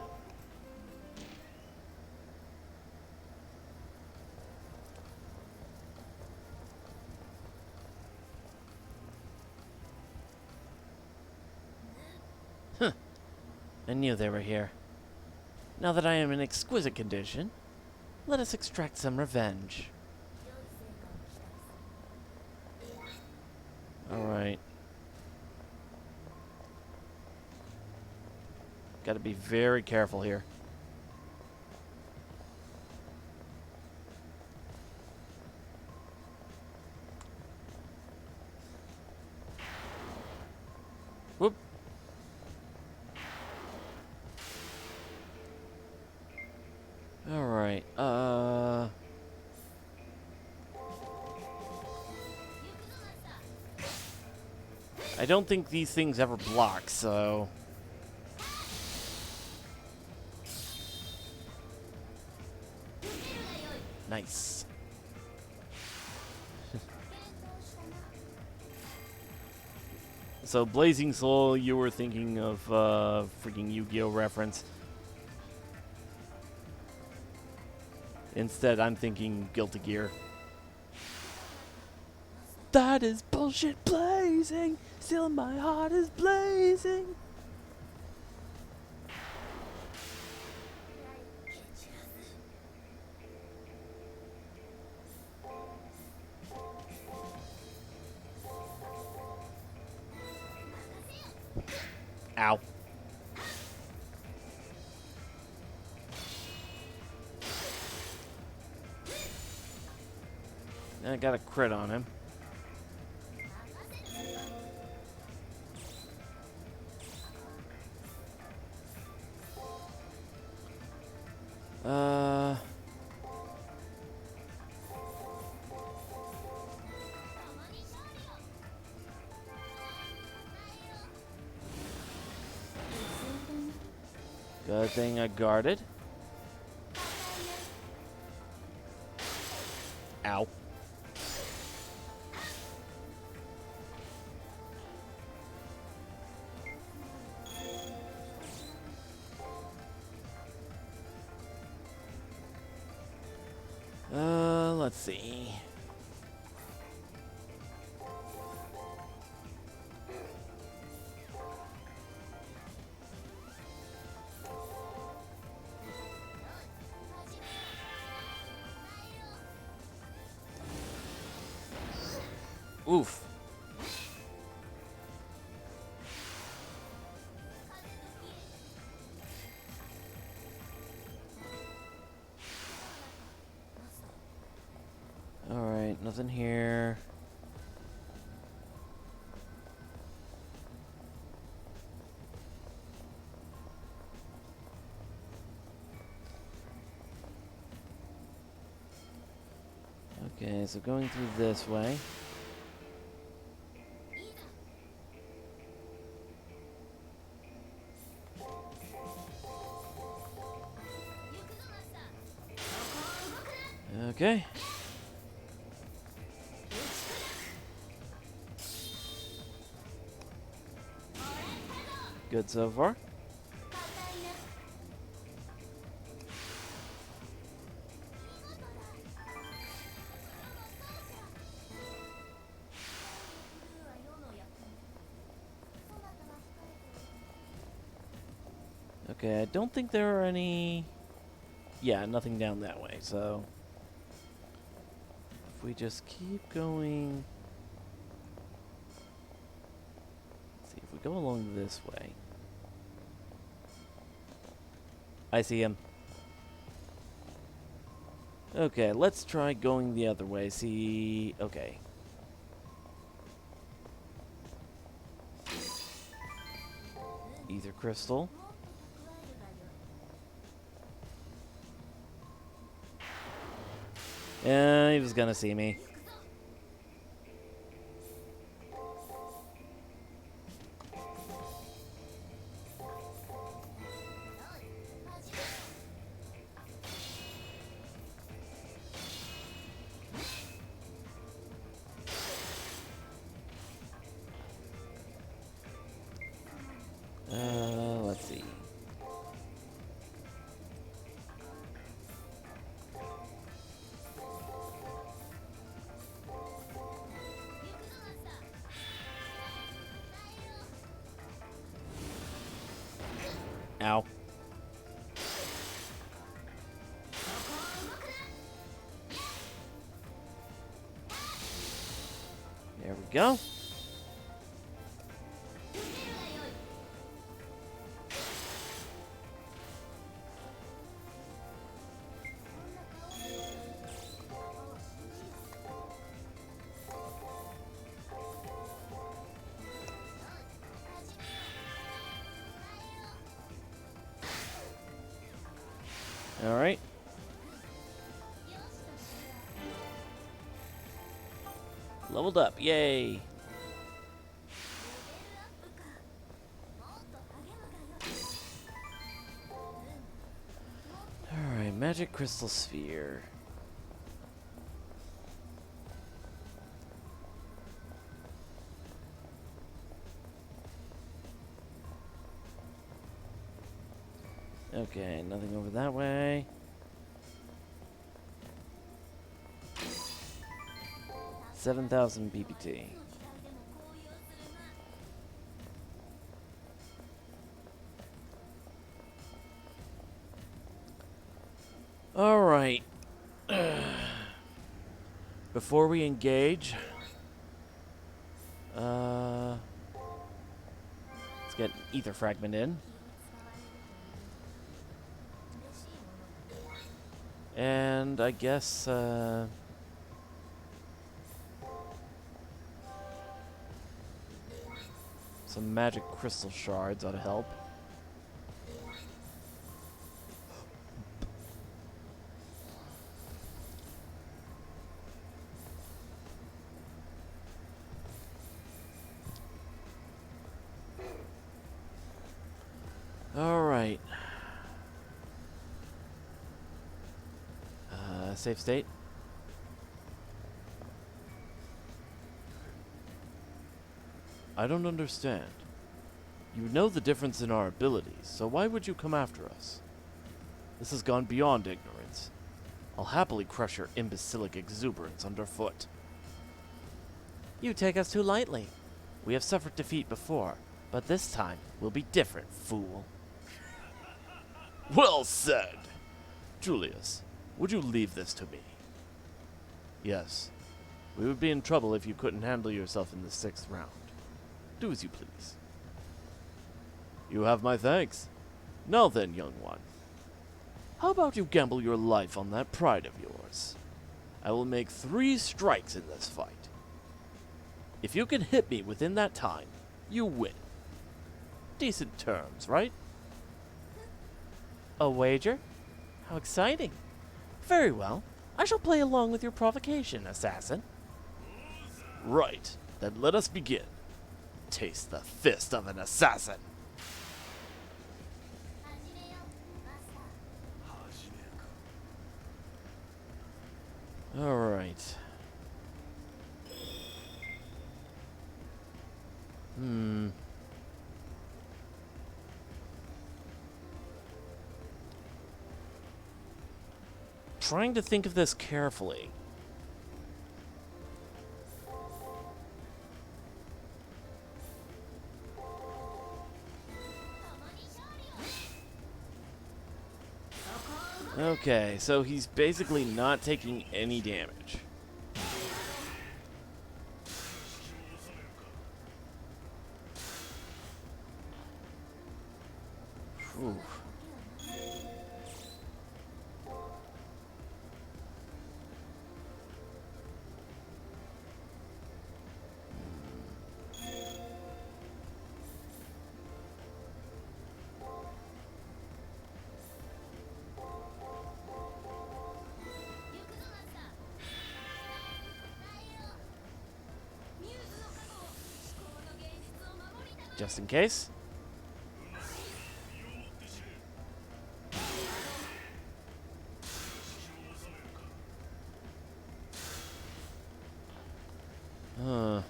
Huh. I knew they were here. Now that I am in exquisite condition, let us extract some revenge. Alright. Gotta be very careful here. Whoop. Alright, I don't think these things ever block, so... Nice. So, Blazing Soul, you were thinking of freaking Yu-Gi-Oh! Reference. Instead, I'm thinking Guilty Gear. That is bullshit blazing! Still my heart is blazing! Ow. I got a crit on him. Good thing I guarded. Ow. Let's see. Oof. Alright, nothing here. Okay, so going through this way. Okay. Good so far. Okay, I don't think there are any... Yeah, nothing down that way, so... If we just keep going... go along this way. I see him. Okay, let's try going the other way. See... Okay. Ether crystal. He was gonna see me. Let's see. Ow. There we go. Alright. Leveled up, yay! Alright, magic crystal sphere. Okay, nothing over that way. $7,000 PPT. All right. Before we engage, let's get an ether fragment in. And I guess, some magic crystal shards ought to help. All right. Safe state. I don't understand. You know the difference in our abilities, so why would you come after us? This has gone beyond ignorance. I'll happily crush your imbecilic exuberance underfoot. You take us too lightly. We have suffered defeat before, but this time will be different, fool. Well said! Julius, would you leave this to me? Yes. We would be in trouble if you couldn't handle yourself in the 6th round. Do as you please. You have my thanks. Now then, young one. How about you gamble your life on that pride of yours? I will make 3 strikes in this fight. If you can hit me within that time, you win. Decent terms, right? A wager? How exciting. Very well. I shall play along with your provocation, assassin. Right. Then let us begin. Taste the fist of an assassin. All right. Trying to think of this carefully. Okay, so he's basically not taking any damage. Ooh. Just in case. Huh.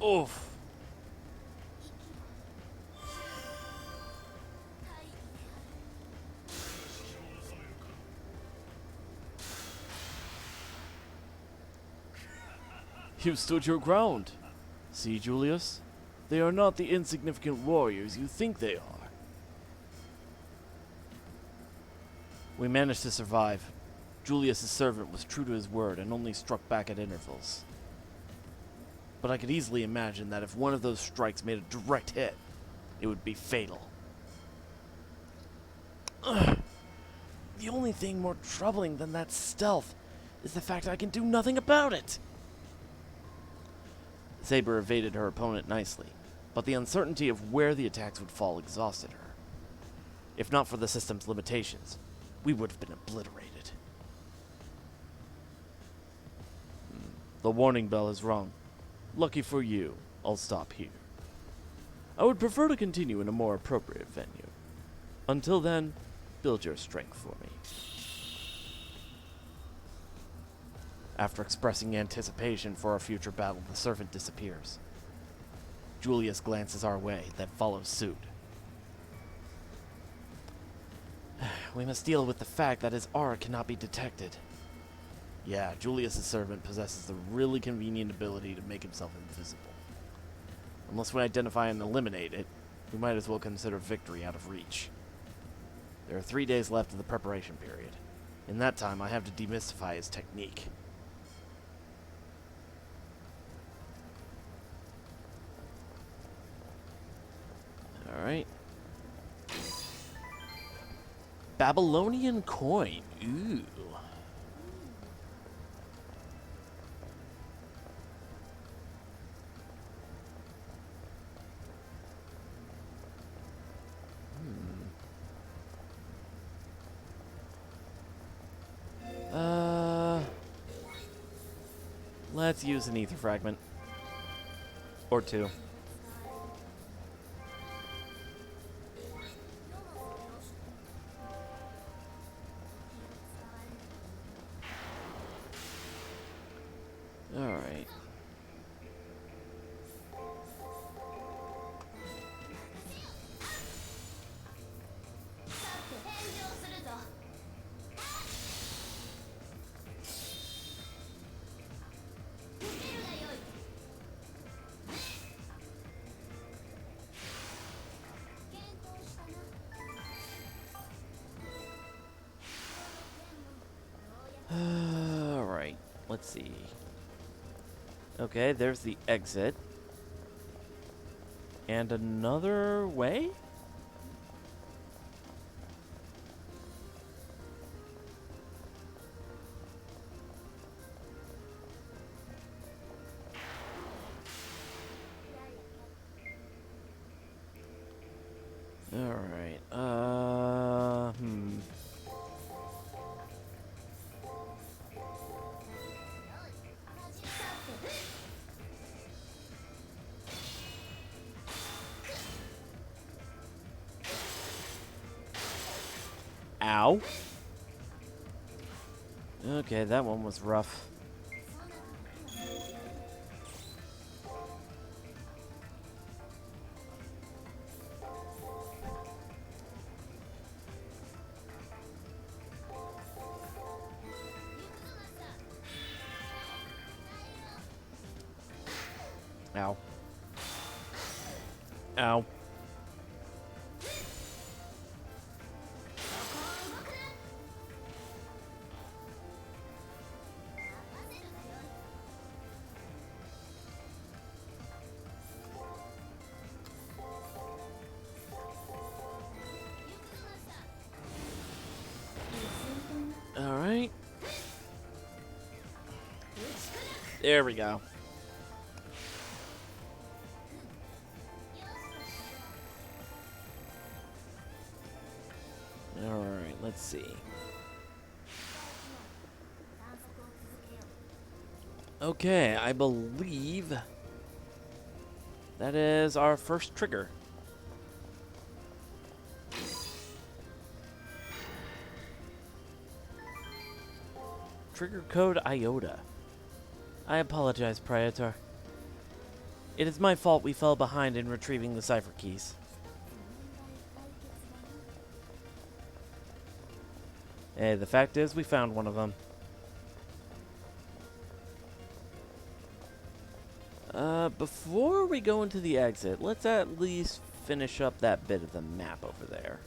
Oof. You stood your ground. See, Julius? They are not the insignificant warriors you think they are. We managed to survive. Julius's servant was true to his word and only struck back at intervals. But I could easily imagine that if one of those strikes made a direct hit, it would be fatal. Ugh. The only thing more troubling than that stealth is the fact I can do nothing about it. Saber evaded her opponent nicely, but the uncertainty of where the attacks would fall exhausted her. If not for the system's limitations, we would have been obliterated. The warning bell is rung. Lucky for you, I'll stop here. I would prefer to continue in a more appropriate venue. Until then, build your strength for me. After expressing anticipation for our future battle, the servant disappears. Julius glances our way, then follows suit. We must deal with the fact that his aura cannot be detected. Yeah, Julius' servant possesses the really convenient ability to make himself invisible. Unless we identify and eliminate it, we might as well consider victory out of reach. There are 3 days left of the preparation period. In that time, I have to demystify his technique. Alright. Babylonian coin. Ooh. Let's use an ether fragment. Or 2. Alright. Alright, let's see. Okay, there's the exit. And another way? Alright, Ow. Okay, that one was rough. Ow. Ow. Alright. There we go. Alright, let's see. Okay, I believe that is our first trigger. Trigger code IOTA. I apologize, Praetor. It is my fault we fell behind in retrieving the cipher keys. Hey, the fact is we found one of them. Before we go into the exit, let's at least finish up that bit of the map over there.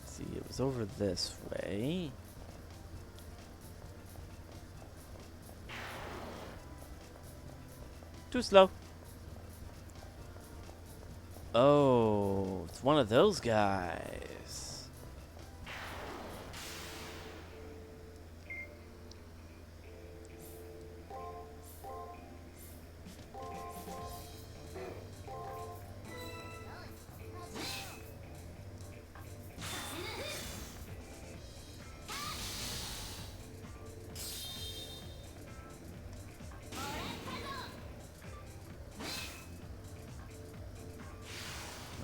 See, it was over this way. Too slow. Oh, it's one of those guys.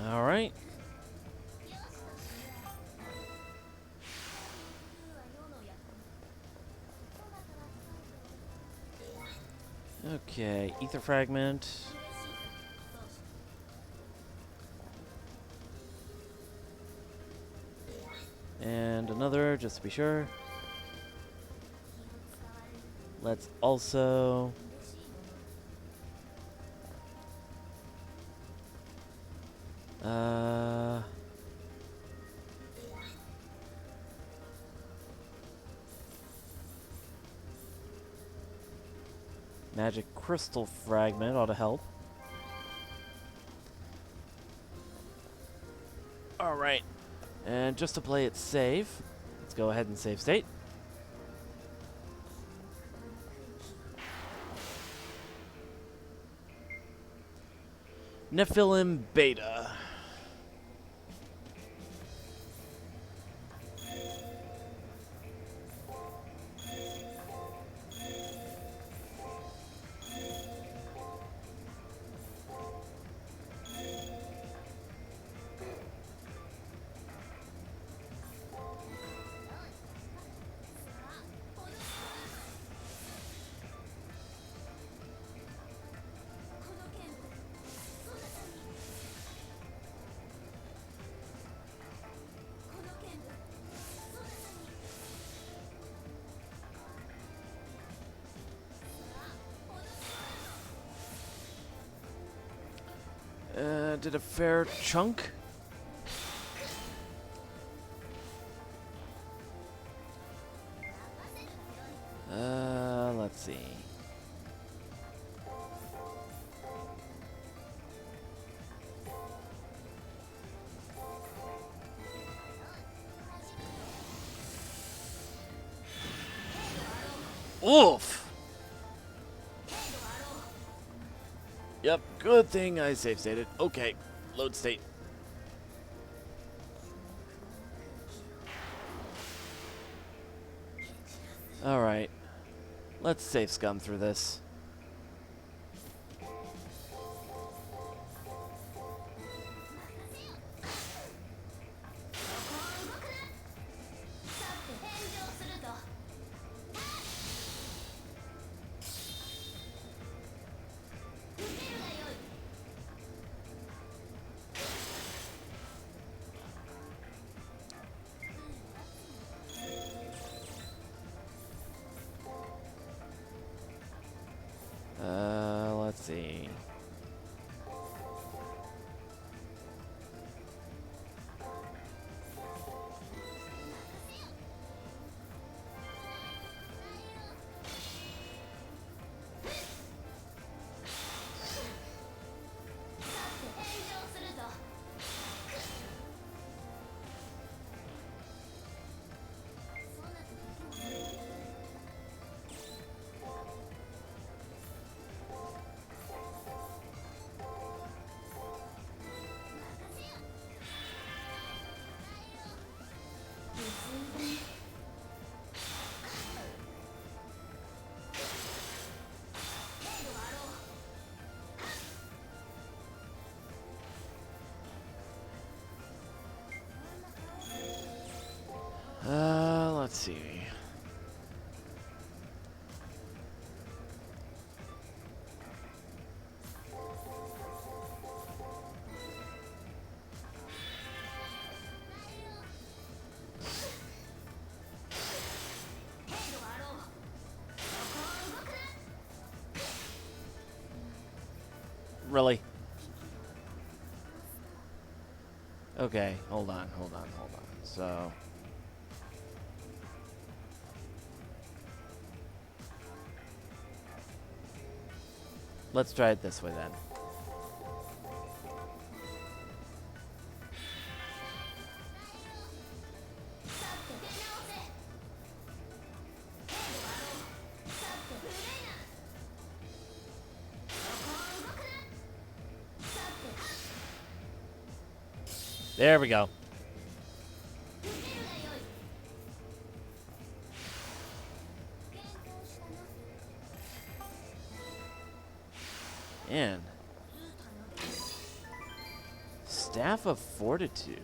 All right. Okay, ether fragment. And another, just to be sure. Let's also... Magic crystal fragment ought to help. Alright. And just to play it safe, let's go ahead and save state. Nephilim Beta. Did a fair chunk. Let's see. Oof! Yep, good thing I save stated. Okay, load state. Alright. Let's save scum through this. Let's see. Let's see. Really? Okay, hold on. So, let's try it this way then. There we go. And Staff of Fortitude.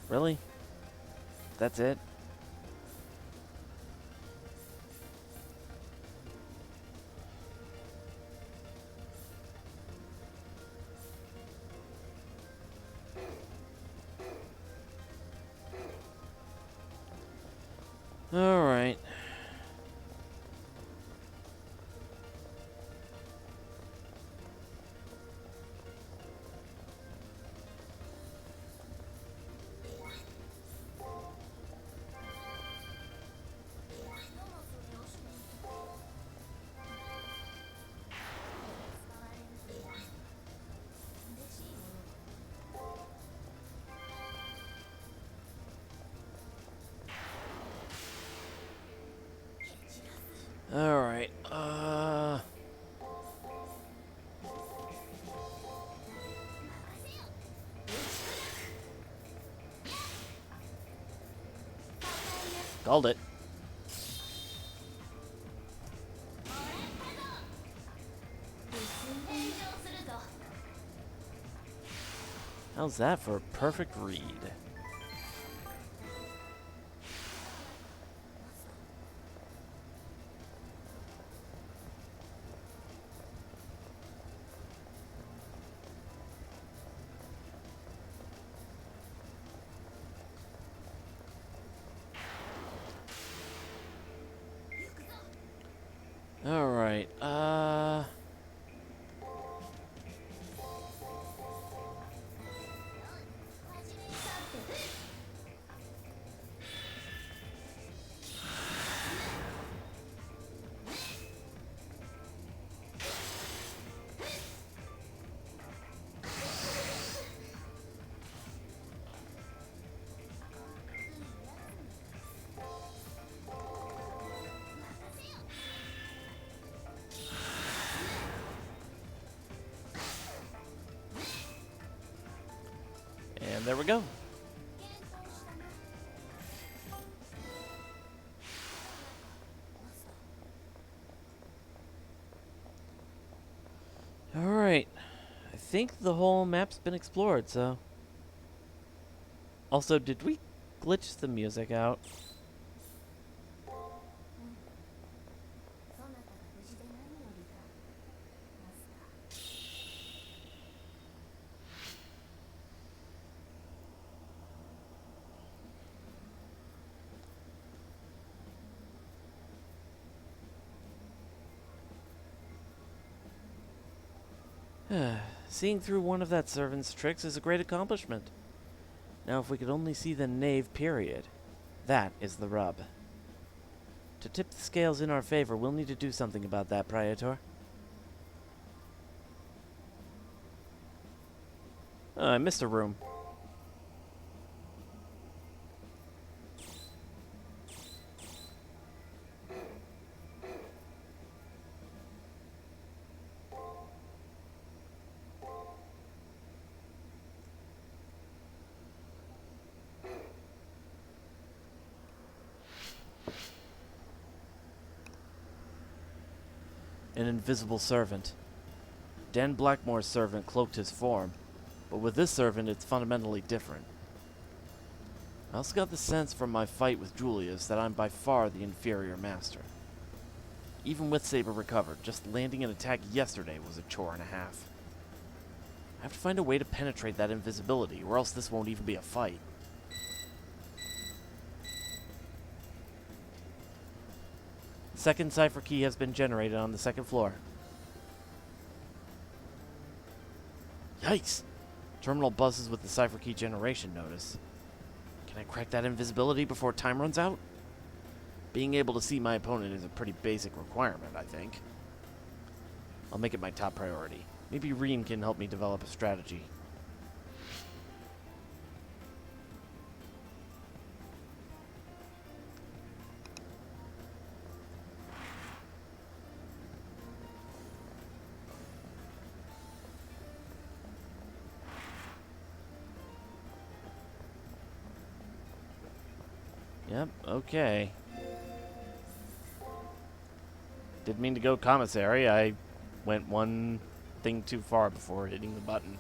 Really? That's it? All right. All right. Called it. How's that for a perfect read? All right. And there we go. Alright. I think the whole map's been explored, so... Also, did we glitch the music out? Seeing through one of that servant's tricks is a great accomplishment. Now if we could only see the knave period. That is the rub. To tip the scales in our favor, we'll need to do something about that, Praetor. I missed a room. An invisible servant. Dan Blackmore's servant cloaked his form, but with this servant it's fundamentally different. I also got the sense from my fight with Julius that I'm by far the inferior master. Even with Saber recovered, just landing an attack yesterday was a chore and a half. I have to find a way to penetrate that invisibility, or else this won't even be a fight. Second cipher key has been generated on the second floor. Yikes! Terminal buzzes with the cipher key generation notice. Can I crack that invisibility before time runs out? Being able to see my opponent is a pretty basic requirement, I think. I'll make it my top priority. Maybe Reem can help me develop a strategy. Yep, okay. Didn't mean to go commissary. I went one thing too far before hitting the button.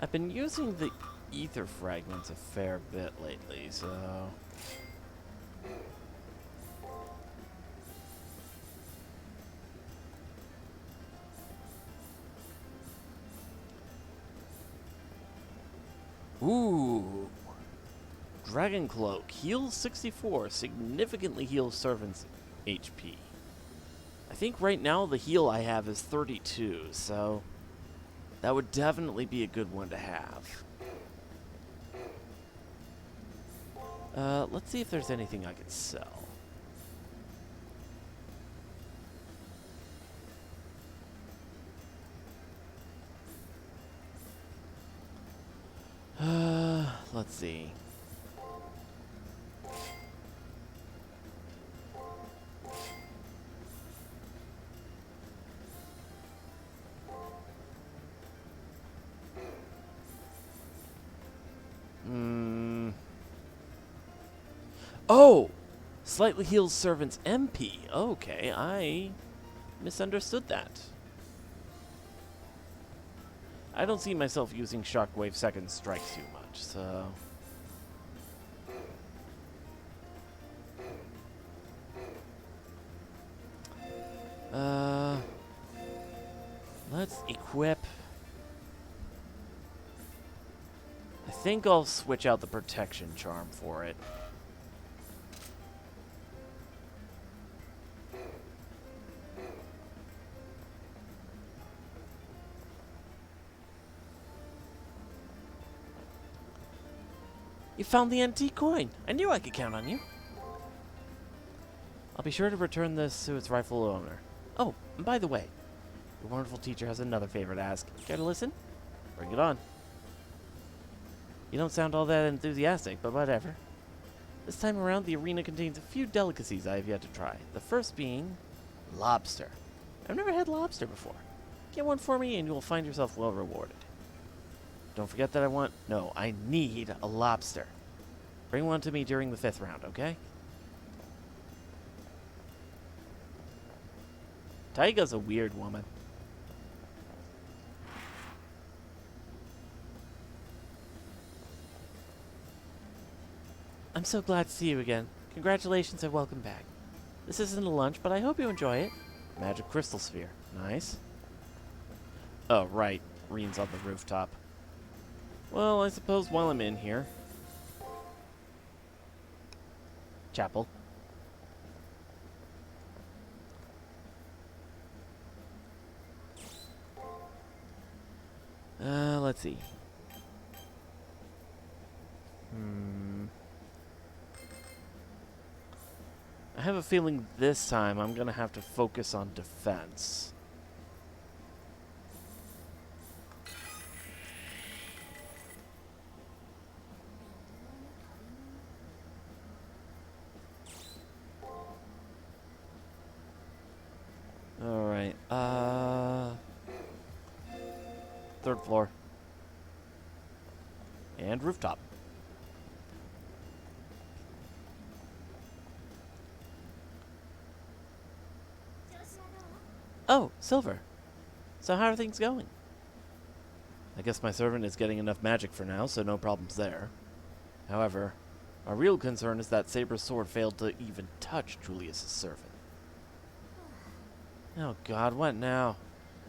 I've been using the ether fragments a fair bit lately, so... Ooh! Dragon Cloak. Heals 64. Significantly heals servants' HP. I think right now the heal I have is 32, so... that would definitely be a good one to have. Let's see if there's anything I could sell. Let's see. Oh! Slightly heals servant's MP. Okay, I misunderstood that. I don't see myself using Shockwave Second Strike too much, so... let's equip... I think I'll switch out the protection charm for it. You found the antique coin. I knew I could count on you. I'll be sure to return this to its rightful owner. Oh, and by the way, your wonderful teacher has another favor to ask. Care to listen? Bring it on. You don't sound all that enthusiastic, but whatever. This time around, the arena contains a few delicacies I have yet to try. The first being lobster. I've never had lobster before. Get one for me and you will find yourself well rewarded. Don't forget that I need a lobster. Bring one to me during the 5th round, okay? Taiga's a weird woman. I'm so glad to see you again. Congratulations and welcome back. This isn't a lunch, but I hope you enjoy it. Magic crystal sphere. Nice. Oh, right. Reen's on the rooftop. Well, I suppose while I'm in here... Chapel. Let's see. I have a feeling this time I'm gonna have to focus on defense. Alright, third floor. And rooftop. Oh, Silver. So how are things going? I guess my servant is getting enough magic for now, so no problems there. However, our real concern is that Saber's sword failed to even touch Julius's servant. Oh god, what now?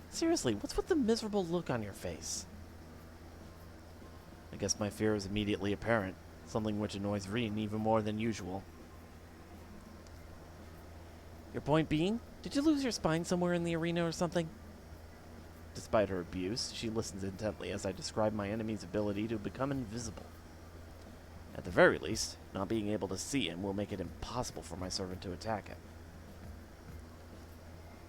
Seriously, what's with the miserable look on your face? I guess my fear is immediately apparent, something which annoys Reen even more than usual. Your point being? Did you lose your spine somewhere in the arena or something? Despite her abuse, she listens intently as I describe my enemy's ability to become invisible. At the very least, not being able to see him will make it impossible for my servant to attack him.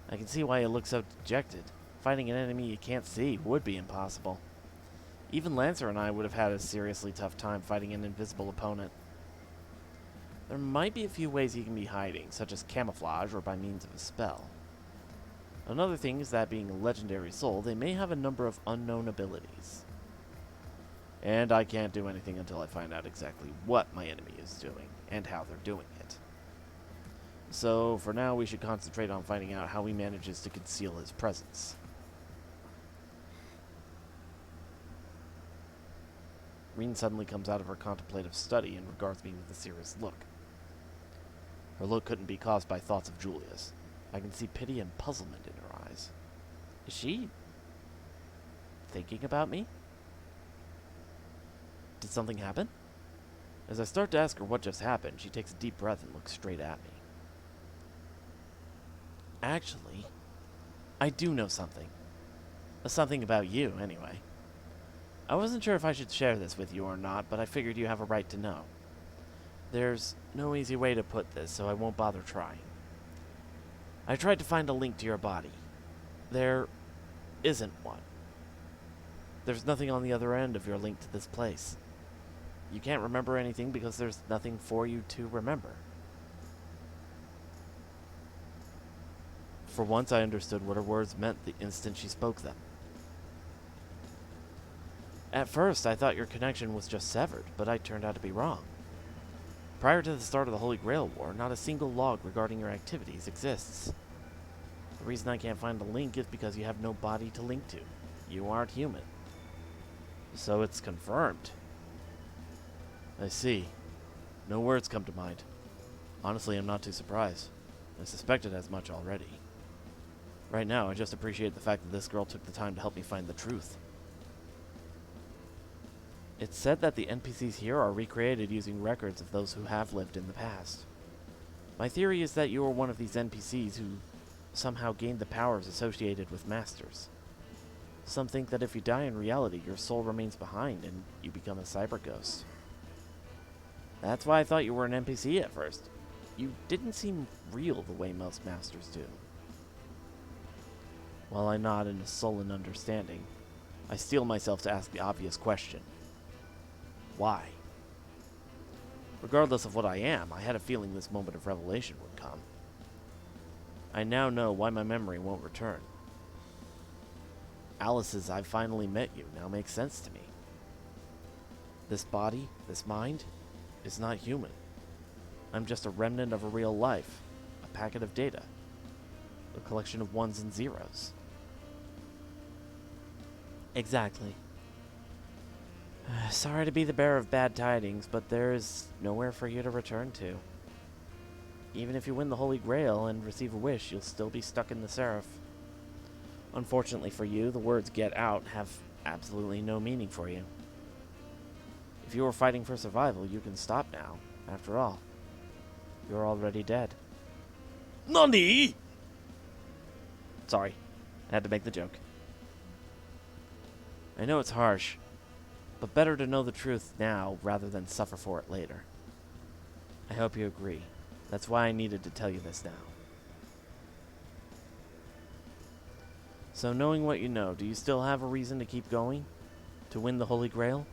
I can see why he looks so dejected. Fighting an enemy you can't see would be impossible. Even Lancer and I would have had a seriously tough time fighting an invisible opponent. There might be a few ways he can be hiding, such as camouflage or by means of a spell. Another thing is that being a legendary soul, they may have a number of unknown abilities. And I can't do anything until I find out exactly what my enemy is doing, and how they're doing it. So, for now, we should concentrate on finding out how he manages to conceal his presence. Reen suddenly comes out of her contemplative study and regards me with a serious look. Her look couldn't be caused by thoughts of Julius. I can see pity and puzzlement in her eyes. Is she thinking about me? Did something happen? As I start to ask her what just happened, she takes a deep breath and looks straight at me. Actually, I do know something. Something about you, anyway. I wasn't sure if I should share this with you or not, but I figured you have a right to know. There's no easy way to put this, so I won't bother trying. I tried to find a link to your body. There isn't one. There's nothing on the other end of your link to this place. You can't remember anything because there's nothing for you to remember. For once, I understood what her words meant the instant she spoke them. At first, I thought your connection was just severed, but I turned out to be wrong. Prior to the start of the Holy Grail War, not a single log regarding your activities exists. The reason I can't find a link is because you have no body to link to. You aren't human. So it's confirmed. I see. No words come to mind. Honestly, I'm not too surprised. I suspected as much already. Right now, I just appreciate the fact that this girl took the time to help me find the truth. It's said that the NPCs here are recreated using records of those who have lived in the past. My theory is that you are one of these NPCs who somehow gained the powers associated with masters. Some think that if you die in reality, your soul remains behind and you become a cyber ghost. That's why I thought you were an NPC at first. You didn't seem real the way most masters do. While I nod in a sullen understanding, I steel myself to ask the obvious question. Why? Regardless of what I am, I had a feeling this moment of revelation would come. I now know why my memory won't return. Alice's "I've finally met you" now makes sense to me. This body, this mind, is not human. I'm just a remnant of a real life, a packet of data, a collection of ones and zeros. Exactly. Sorry to be the bearer of bad tidings, but there is nowhere for you to return to. Even if you win the Holy Grail and receive a wish, you'll still be stuck in the Seraph. Unfortunately for you, the words "get out" have absolutely no meaning for you. If you were fighting for survival, you can stop now. After all, you're already dead. NANI?! Sorry, I had to make the joke. I know it's harsh, but better to know the truth now rather than suffer for it later. I hope you agree. That's why I needed to tell you this now. So knowing what you know, do you still have a reason to keep going? To win the Holy Grail?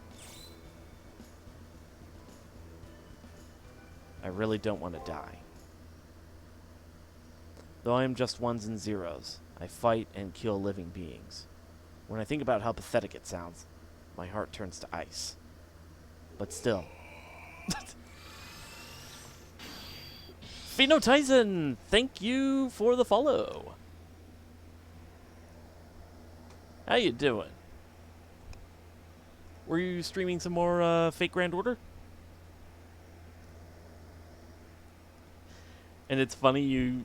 I really don't want to die. Though I am just ones and zeros, I fight and kill living beings. When I think about how pathetic it sounds, my heart turns to ice. But still. Pheno Tyson, thank you for the follow. How you doing? Were you streaming some more Fate Grand Order? And it's funny you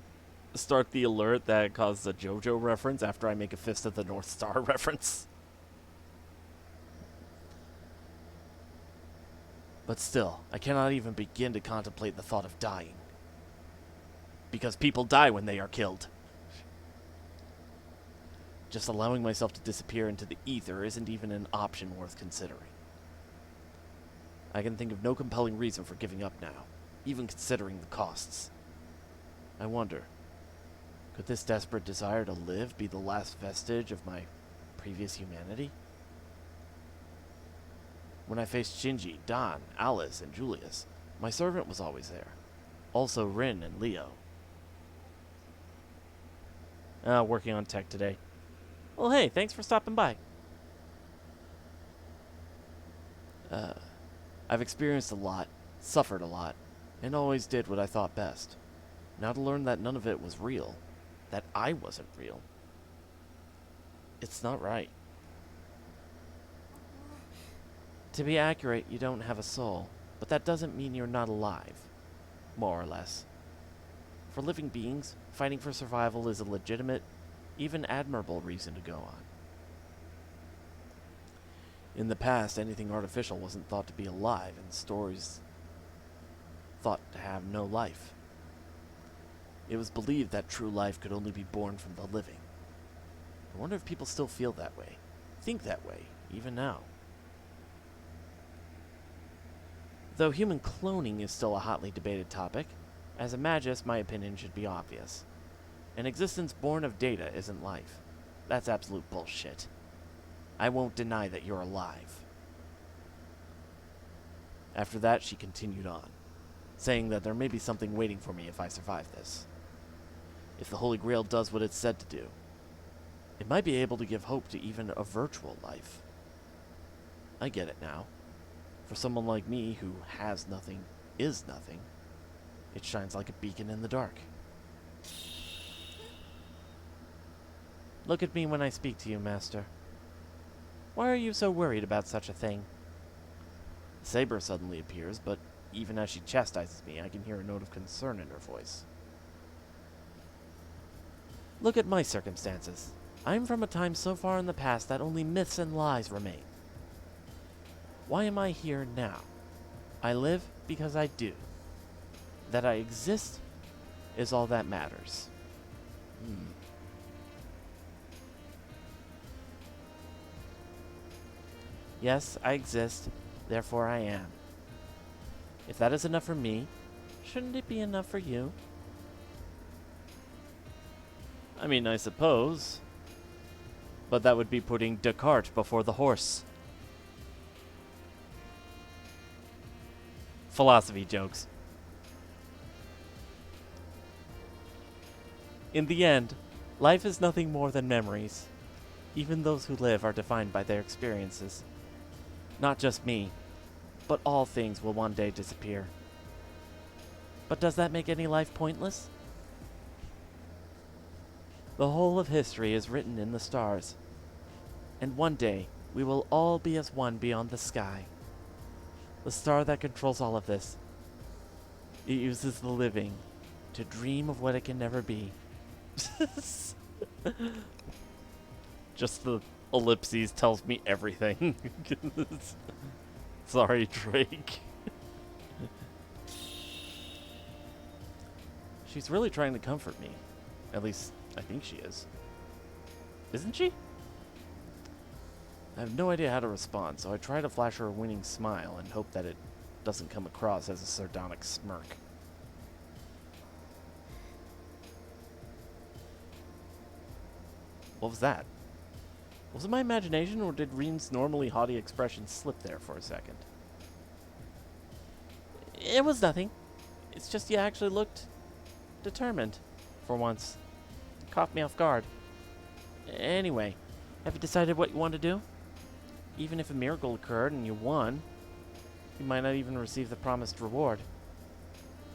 start the alert that causes a JoJo reference after I make a Fist of the North Star reference. But still, I cannot even begin to contemplate the thought of dying. Because people die when they are killed. Just allowing myself to disappear into the ether isn't even an option worth considering. I can think of no compelling reason for giving up now, even considering the costs. I wonder, could this desperate desire to live be the last vestige of my previous humanity? When I faced Shinji, Don, Alice, and Julius, my servant was always there. Also Rin and Leo. Working on tech today. Well, hey, thanks for stopping by. I've experienced a lot, suffered a lot, and always did what I thought best. Now to learn that none of it was real, that I wasn't real, it's not right. To be accurate, you don't have a soul, but that doesn't mean you're not alive, more or less. For living beings, fighting for survival is a legitimate, even admirable reason to go on. In the past, anything artificial wasn't thought to be alive, and stories thought to have no life. It was believed that true life could only be born from the living. I wonder if people still feel that way, think that way, even now. Though human cloning is still a hotly debated topic, as a Magus, my opinion should be obvious. An existence born of data isn't life. That's absolute bullshit. I won't deny that you're alive. After that, she continued on, saying that there may be something waiting for me if I survive this. If the Holy Grail does what it's said to do, it might be able to give hope to even a virtual life. I get it now. For someone like me who has nothing, is nothing, it shines like a beacon in the dark. Look at me when I speak to you, Master. Why are you so worried about such a thing? Saber suddenly appears, but even as she chastises me, I can hear a note of concern in her voice. Look at my circumstances. I'm from a time so far in the past that only myths and lies remain. Why am I here now? I live because I do. That I exist is all that matters. Yes, I exist, therefore I am. If that is enough for me, shouldn't it be enough for you? I mean, I suppose. But that would be putting Descartes before the horse. Philosophy jokes. In the end, life is nothing more than memories. Even those who live are defined by their experiences. Not just me, but all things will one day disappear. But does that make any life pointless? The whole of history is written in the stars. And one day, we will all be as one beyond the sky. The star that controls all of this. It uses the living to dream of what it can never be. Just the ellipses tells me everything. Sorry, Drake. She's really trying to comfort me. At least, I think she is. Isn't she? I have no idea how to respond, so I try to flash her a winning smile and hope that it doesn't come across as a sardonic smirk. What was that? Was it my imagination, or did Reen's normally haughty expression slip there for a second? It was nothing. It's just you actually looked determined, for once. Caught me off guard. Anyway, have you decided what you want to do? Even if a miracle occurred and you won, you might not even receive the promised reward.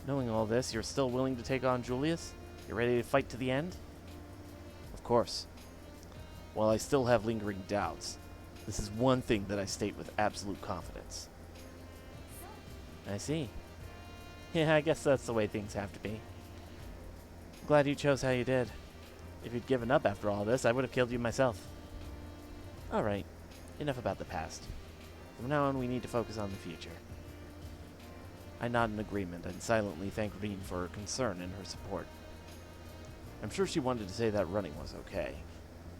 Knowing all this, you're still willing to take on Julius? You're ready to fight to the end? Of course. While I still have lingering doubts, this is one thing that I state with absolute confidence. I see. Yeah, I guess that's the way things have to be. Glad you chose how you did. If you'd given up after all this, I would have killed you myself. Alright, enough about the past. From now on, we need to focus on the future. I nod in agreement and silently thank Reen for her concern and her support. I'm sure she wanted to say that running was okay,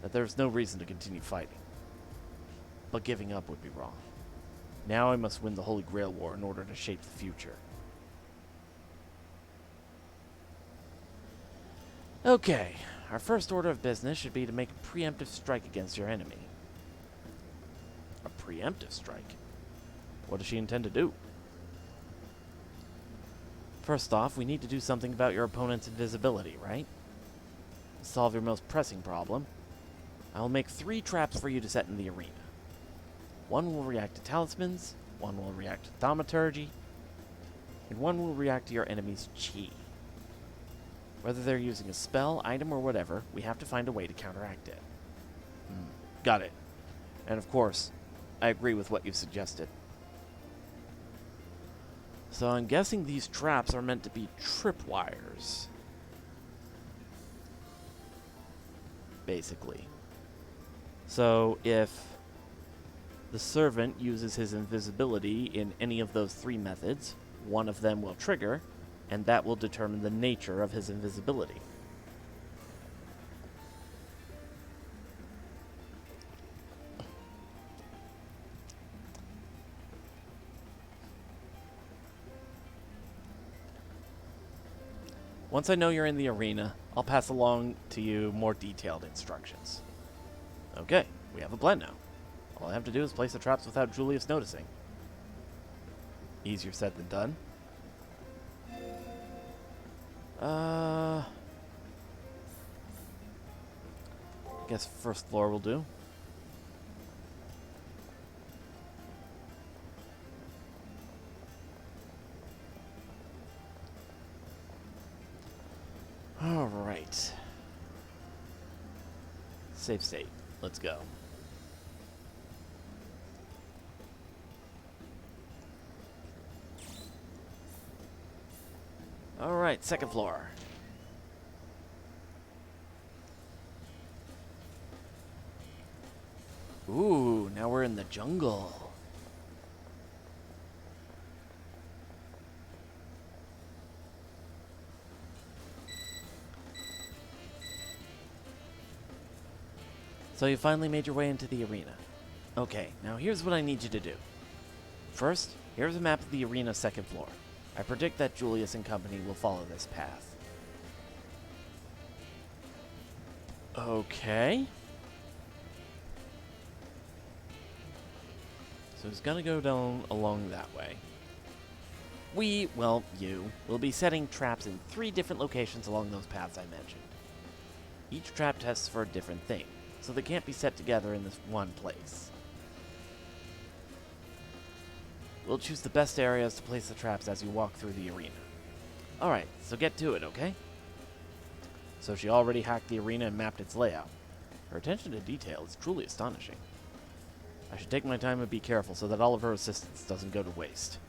that there was no reason to continue fighting. But giving up would be wrong. Now I must win the Holy Grail War in order to shape the future. Okay, our first order of business should be to make a preemptive strike against your enemy. A preemptive strike? What does she intend to do? First off, we need to do something about your opponent's invisibility, right? To solve your most pressing problem, I will make 3 traps for you to set in the arena. One will react to talismans, one will react to thaumaturgy, and one will react to your enemy's chi. Whether they're using a spell, item, or whatever, we have to find a way to counteract it. Got it. And of course, I agree with what you've suggested. So I'm guessing these traps are meant to be tripwires. Basically. So if the servant uses his invisibility in any of those 3 methods, one of them will trigger, and that will determine the nature of his invisibility. Once I know you're in the arena, I'll pass along to you more detailed instructions. Okay, we have a plan now. All I have to do is place the traps without Julius noticing. Easier said than done. I guess first floor will do. Alright. Save state. Let's go. Alright, second floor. Ooh, now we're in the jungle. So you finally made your way into the arena. Okay, now here's what I need you to do. First, here's a map of the arena's second floor. I predict that Julius and company will follow this path. Okay. So he's gonna go down along that way. You, will be setting traps in 3 different locations along those paths I mentioned. Each trap tests for a different thing, so they can't be set together in this one place. We'll choose the best areas to place the traps as you walk through the arena. Alright, so get to it, okay? So she already hacked the arena and mapped its layout. Her attention to detail is truly astonishing. I should take my time and be careful so that all of her assistance doesn't go to waste.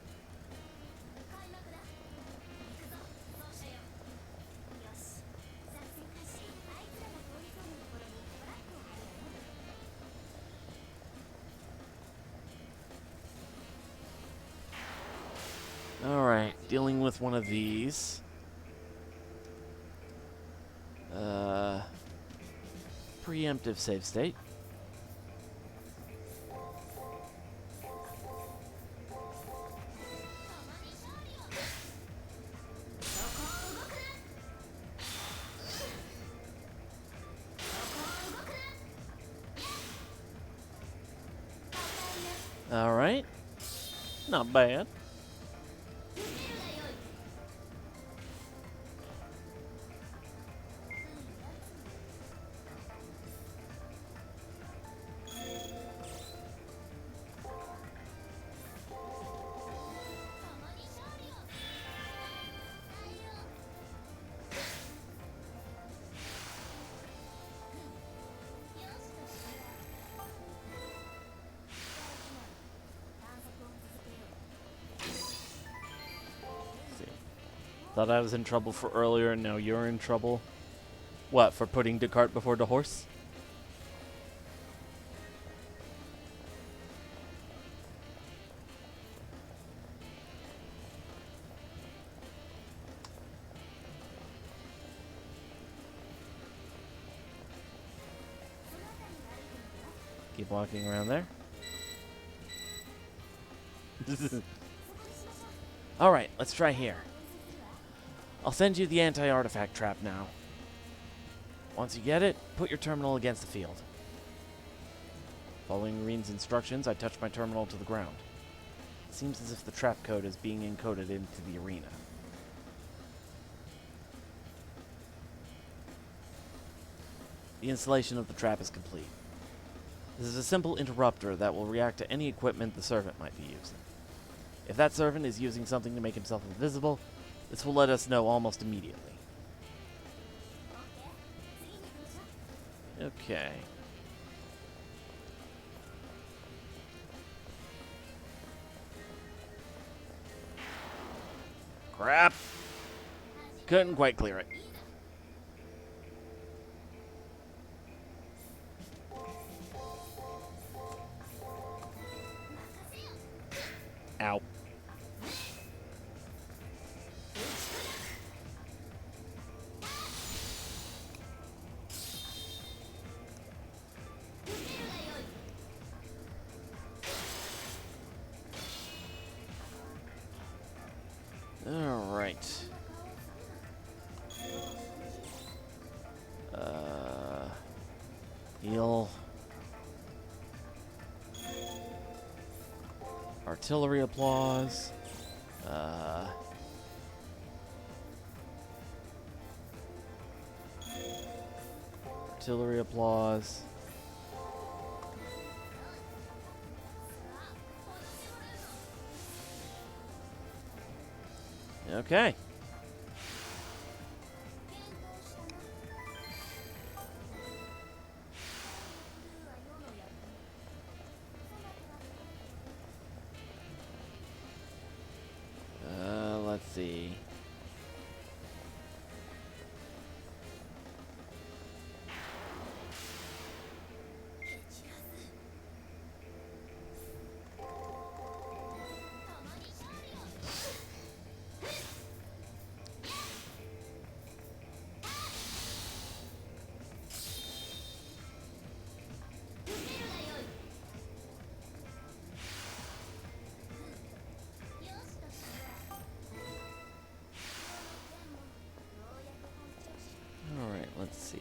Alright, dealing with one of these. Preemptive save state. Not bad. Thought I was in trouble for earlier, and now you're in trouble. What, for putting the cart before the horse? Keep walking around there. Alright, let's try here. I'll send you the anti-artifact trap now. Once you get it, put your terminal against the field. Following Reen's instructions, I touch my terminal to the ground. It seems as if the trap code is being encoded into the arena. The installation of the trap is complete. This is a simple interrupter that will react to any equipment the servant might be using. If that servant is using something to make himself invisible, this will let us know almost immediately. Okay. Crap! Couldn't quite clear it. Ow. Alright. Heal. Artillery applause. Artillery applause. Okay. Let's see. Alright, let's see.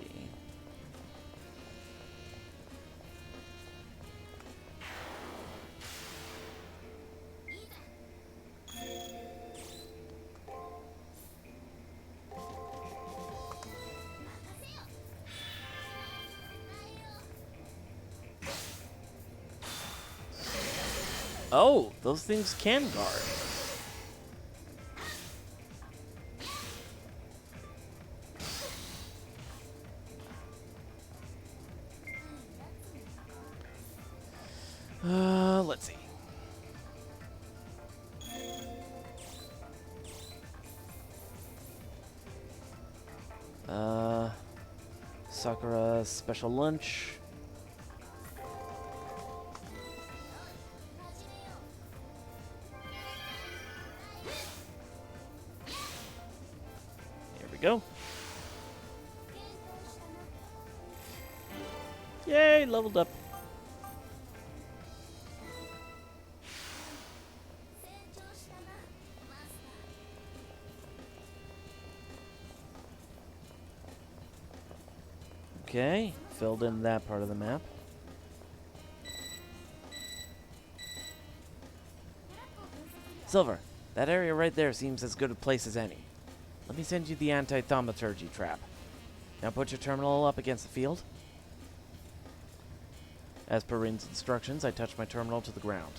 Oh, those things can guard. Let's see. Sakura special lunch. Here we go. Yay, leveled up. Okay, filled in that part of the map. Silver, that area right there seems as good a place as any. Let me send you the anti-thaumaturgy trap. Now put your terminal up against the field. As per Rin's instructions, I touch my terminal to the ground.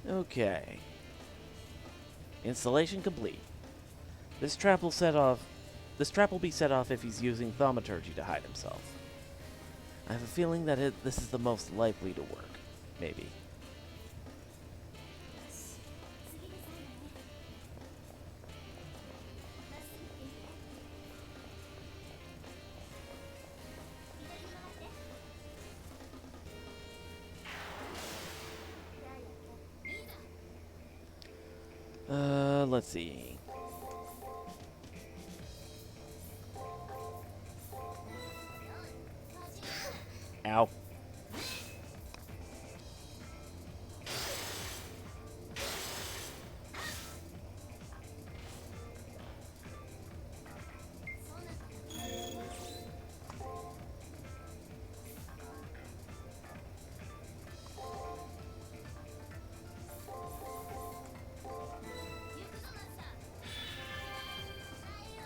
Okay. Installation complete. This trap will be set off if he's using thaumaturgy to hide himself. I have a feeling that this is the most likely to work. Maybe. Let's see. Ow.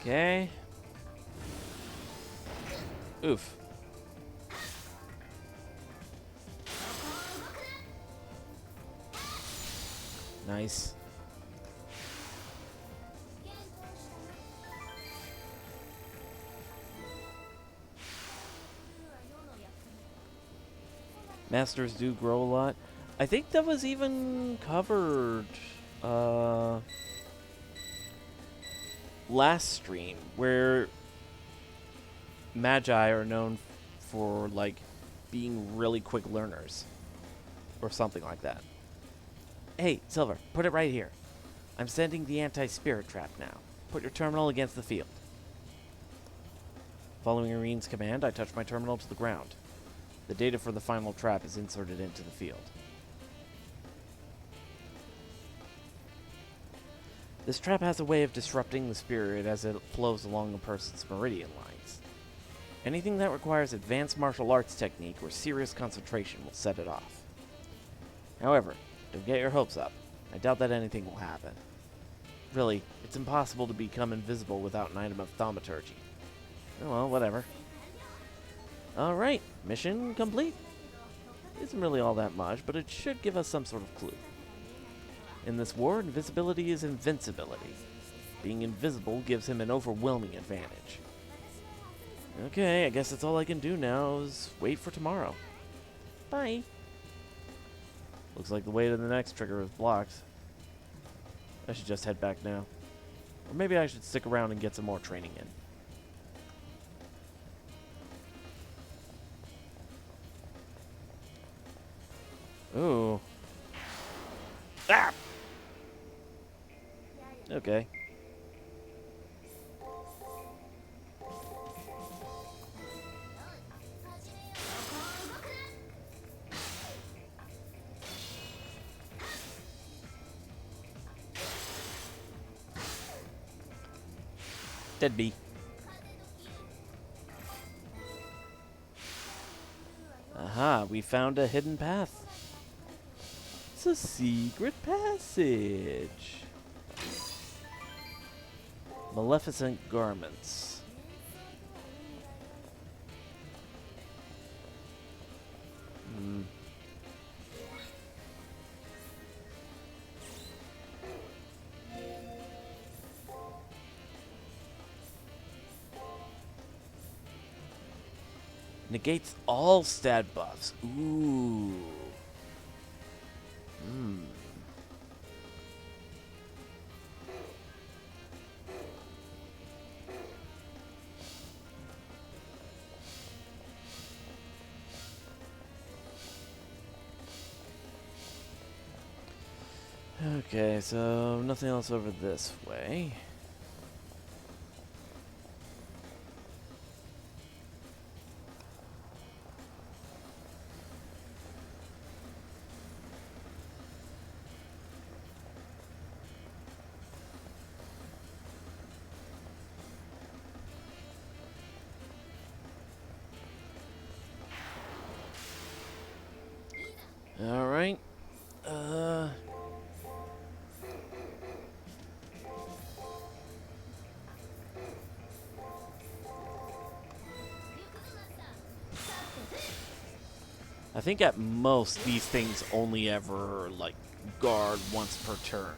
Okay. Oof. Nice. Masters do grow a lot. I think that was even covered last stream, where Magi are known for, like, being really quick learners. Or something like that. Hey, Silver, put it right here. I'm sending the anti-spirit trap now. Put your terminal against the field. Following Irene's command, I touch my terminal to the ground. The data for the final trap is inserted into the field. This trap has a way of disrupting the spirit as it flows along a person's meridian lines. Anything that requires advanced martial arts technique or serious concentration will set it off. However, don't get your hopes up. I doubt that anything will happen. Really, it's impossible to become invisible without an item of thaumaturgy. Oh well, whatever. Alright, mission complete. Isn't really all that much, but it should give us some sort of clue. In this war, invisibility is invincibility. Being invisible gives him an overwhelming advantage. Okay, I guess that's all I can do now is wait for tomorrow. Bye. Looks like the way to the next trigger is blocked. I should just head back now. Or maybe I should stick around and get some more training in. Ooh. Ah! Okay. Dead bee. Aha, we found a hidden path. It's a secret passage. Maleficent garments. Negates all stat buffs. Ooh. Okay, so nothing else over this way. Alright. Uh... I think at most these things only ever, like, guard once per turn.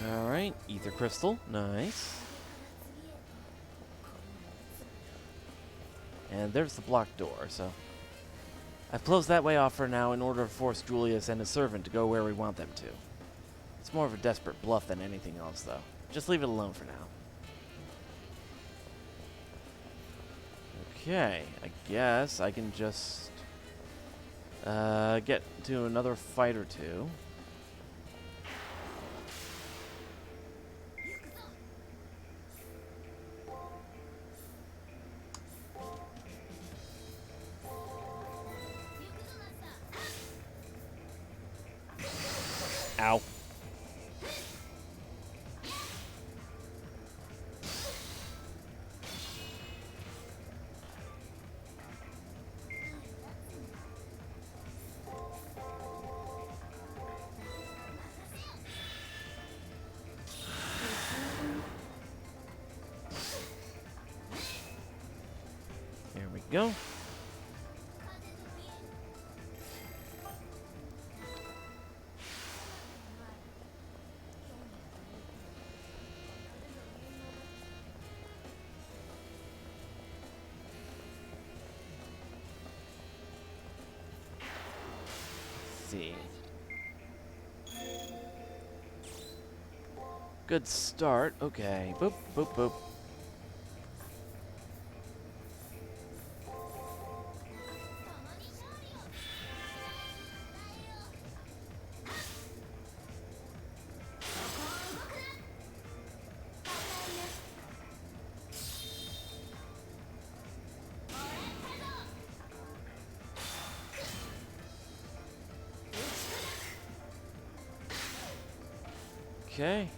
Alright, Ether Crystal, nice. And there's the blocked door, so... I've closed that way off for now in order to force Julius and his servant to go where we want them to. It's more of a desperate bluff than anything else, though. Just leave it alone for now. Okay, I guess I can just... get to another fight or two. Ow. Here we go. See. Good start. Okay. Boop, boop, boop. Okay.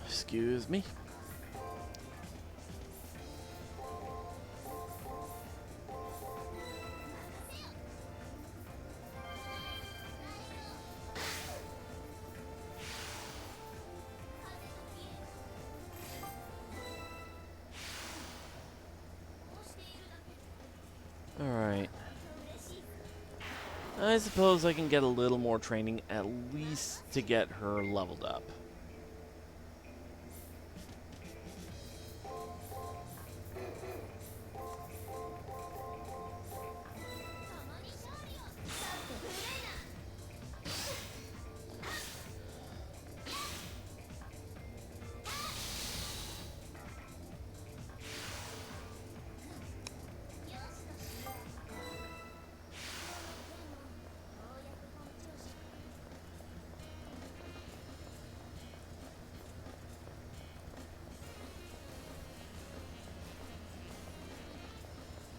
Excuse me. Alright. I suppose I can get a little more training, at least to get her leveled up.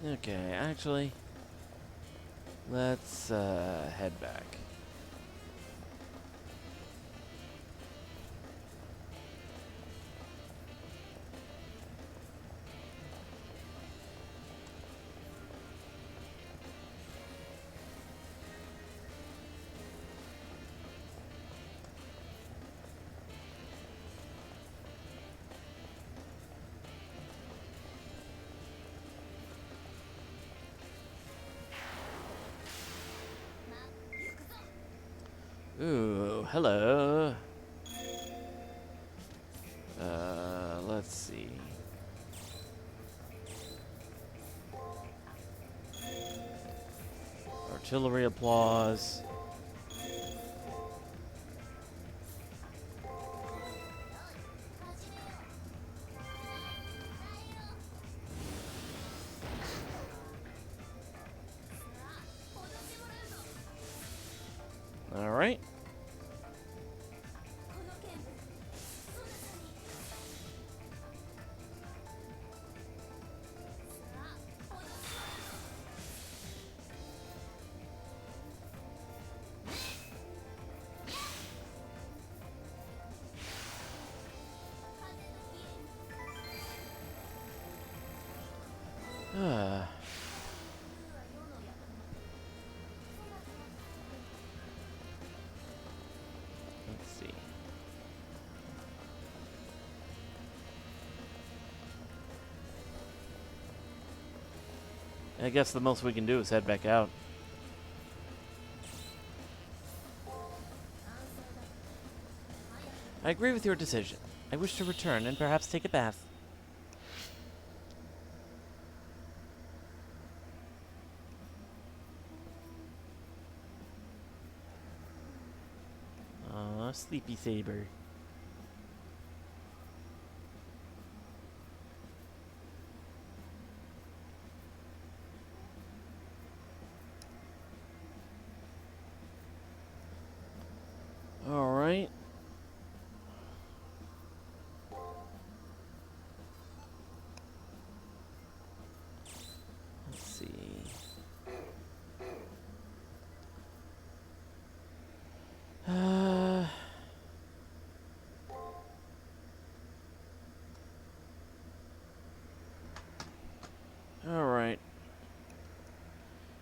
Okay, actually, let's head back. Ooh, hello. Let's see. Artillery applause. All right. Let's see. I guess the most we can do is head back out. I agree with your decision. I wish to return and perhaps take a bath. Aw, Sleepy Saber. Alright. Let's see. Alright.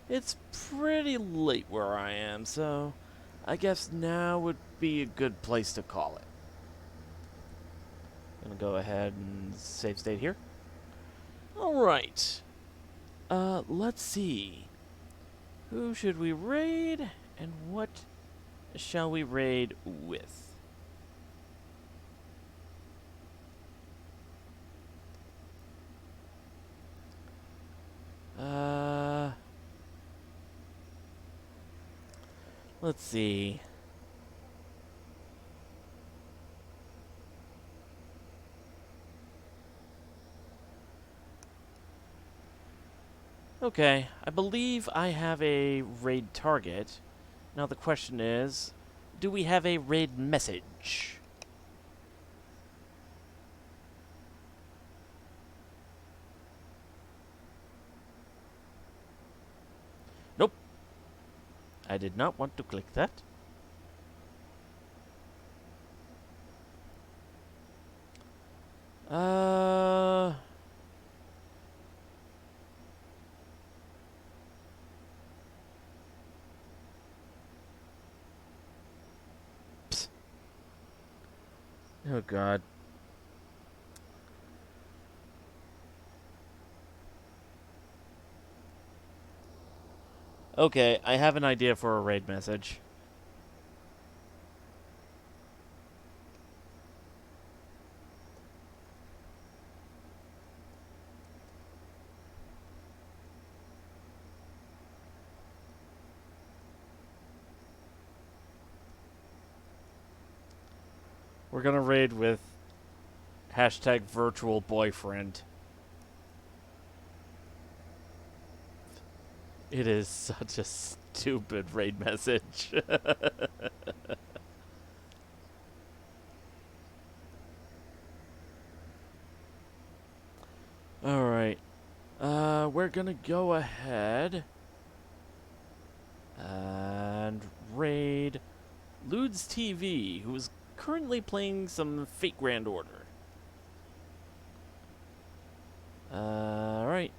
It's pretty late where I am, so I guess now would be a good place to call it. Gonna go ahead and save state here. Alright. Let's see. Who should we raid, and what shall we raid with? Let's see. Okay, I believe I have a raid target. Now the question is, do we have a raid message? Nope. I did not want to click that. Psst. Oh God. Okay, I have an idea for a raid message. We're gonna raid with hashtag virtual boyfriend. It is such a stupid raid message. Alright. We're gonna go ahead and raid Ludes TV, who is currently playing some Fate Grand Order. Alright.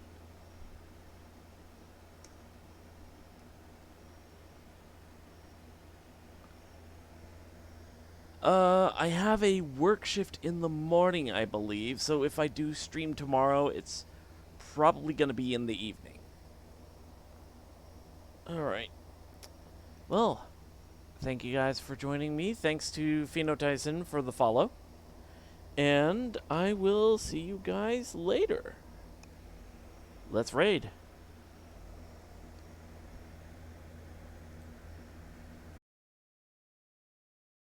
I have a work shift in the morning, I believe, so if I do stream tomorrow, it's probably gonna be in the evening. Alright. Well, thank you guys for joining me. Thanks to Phenotyson for the follow. And I will see you guys later. Let's raid.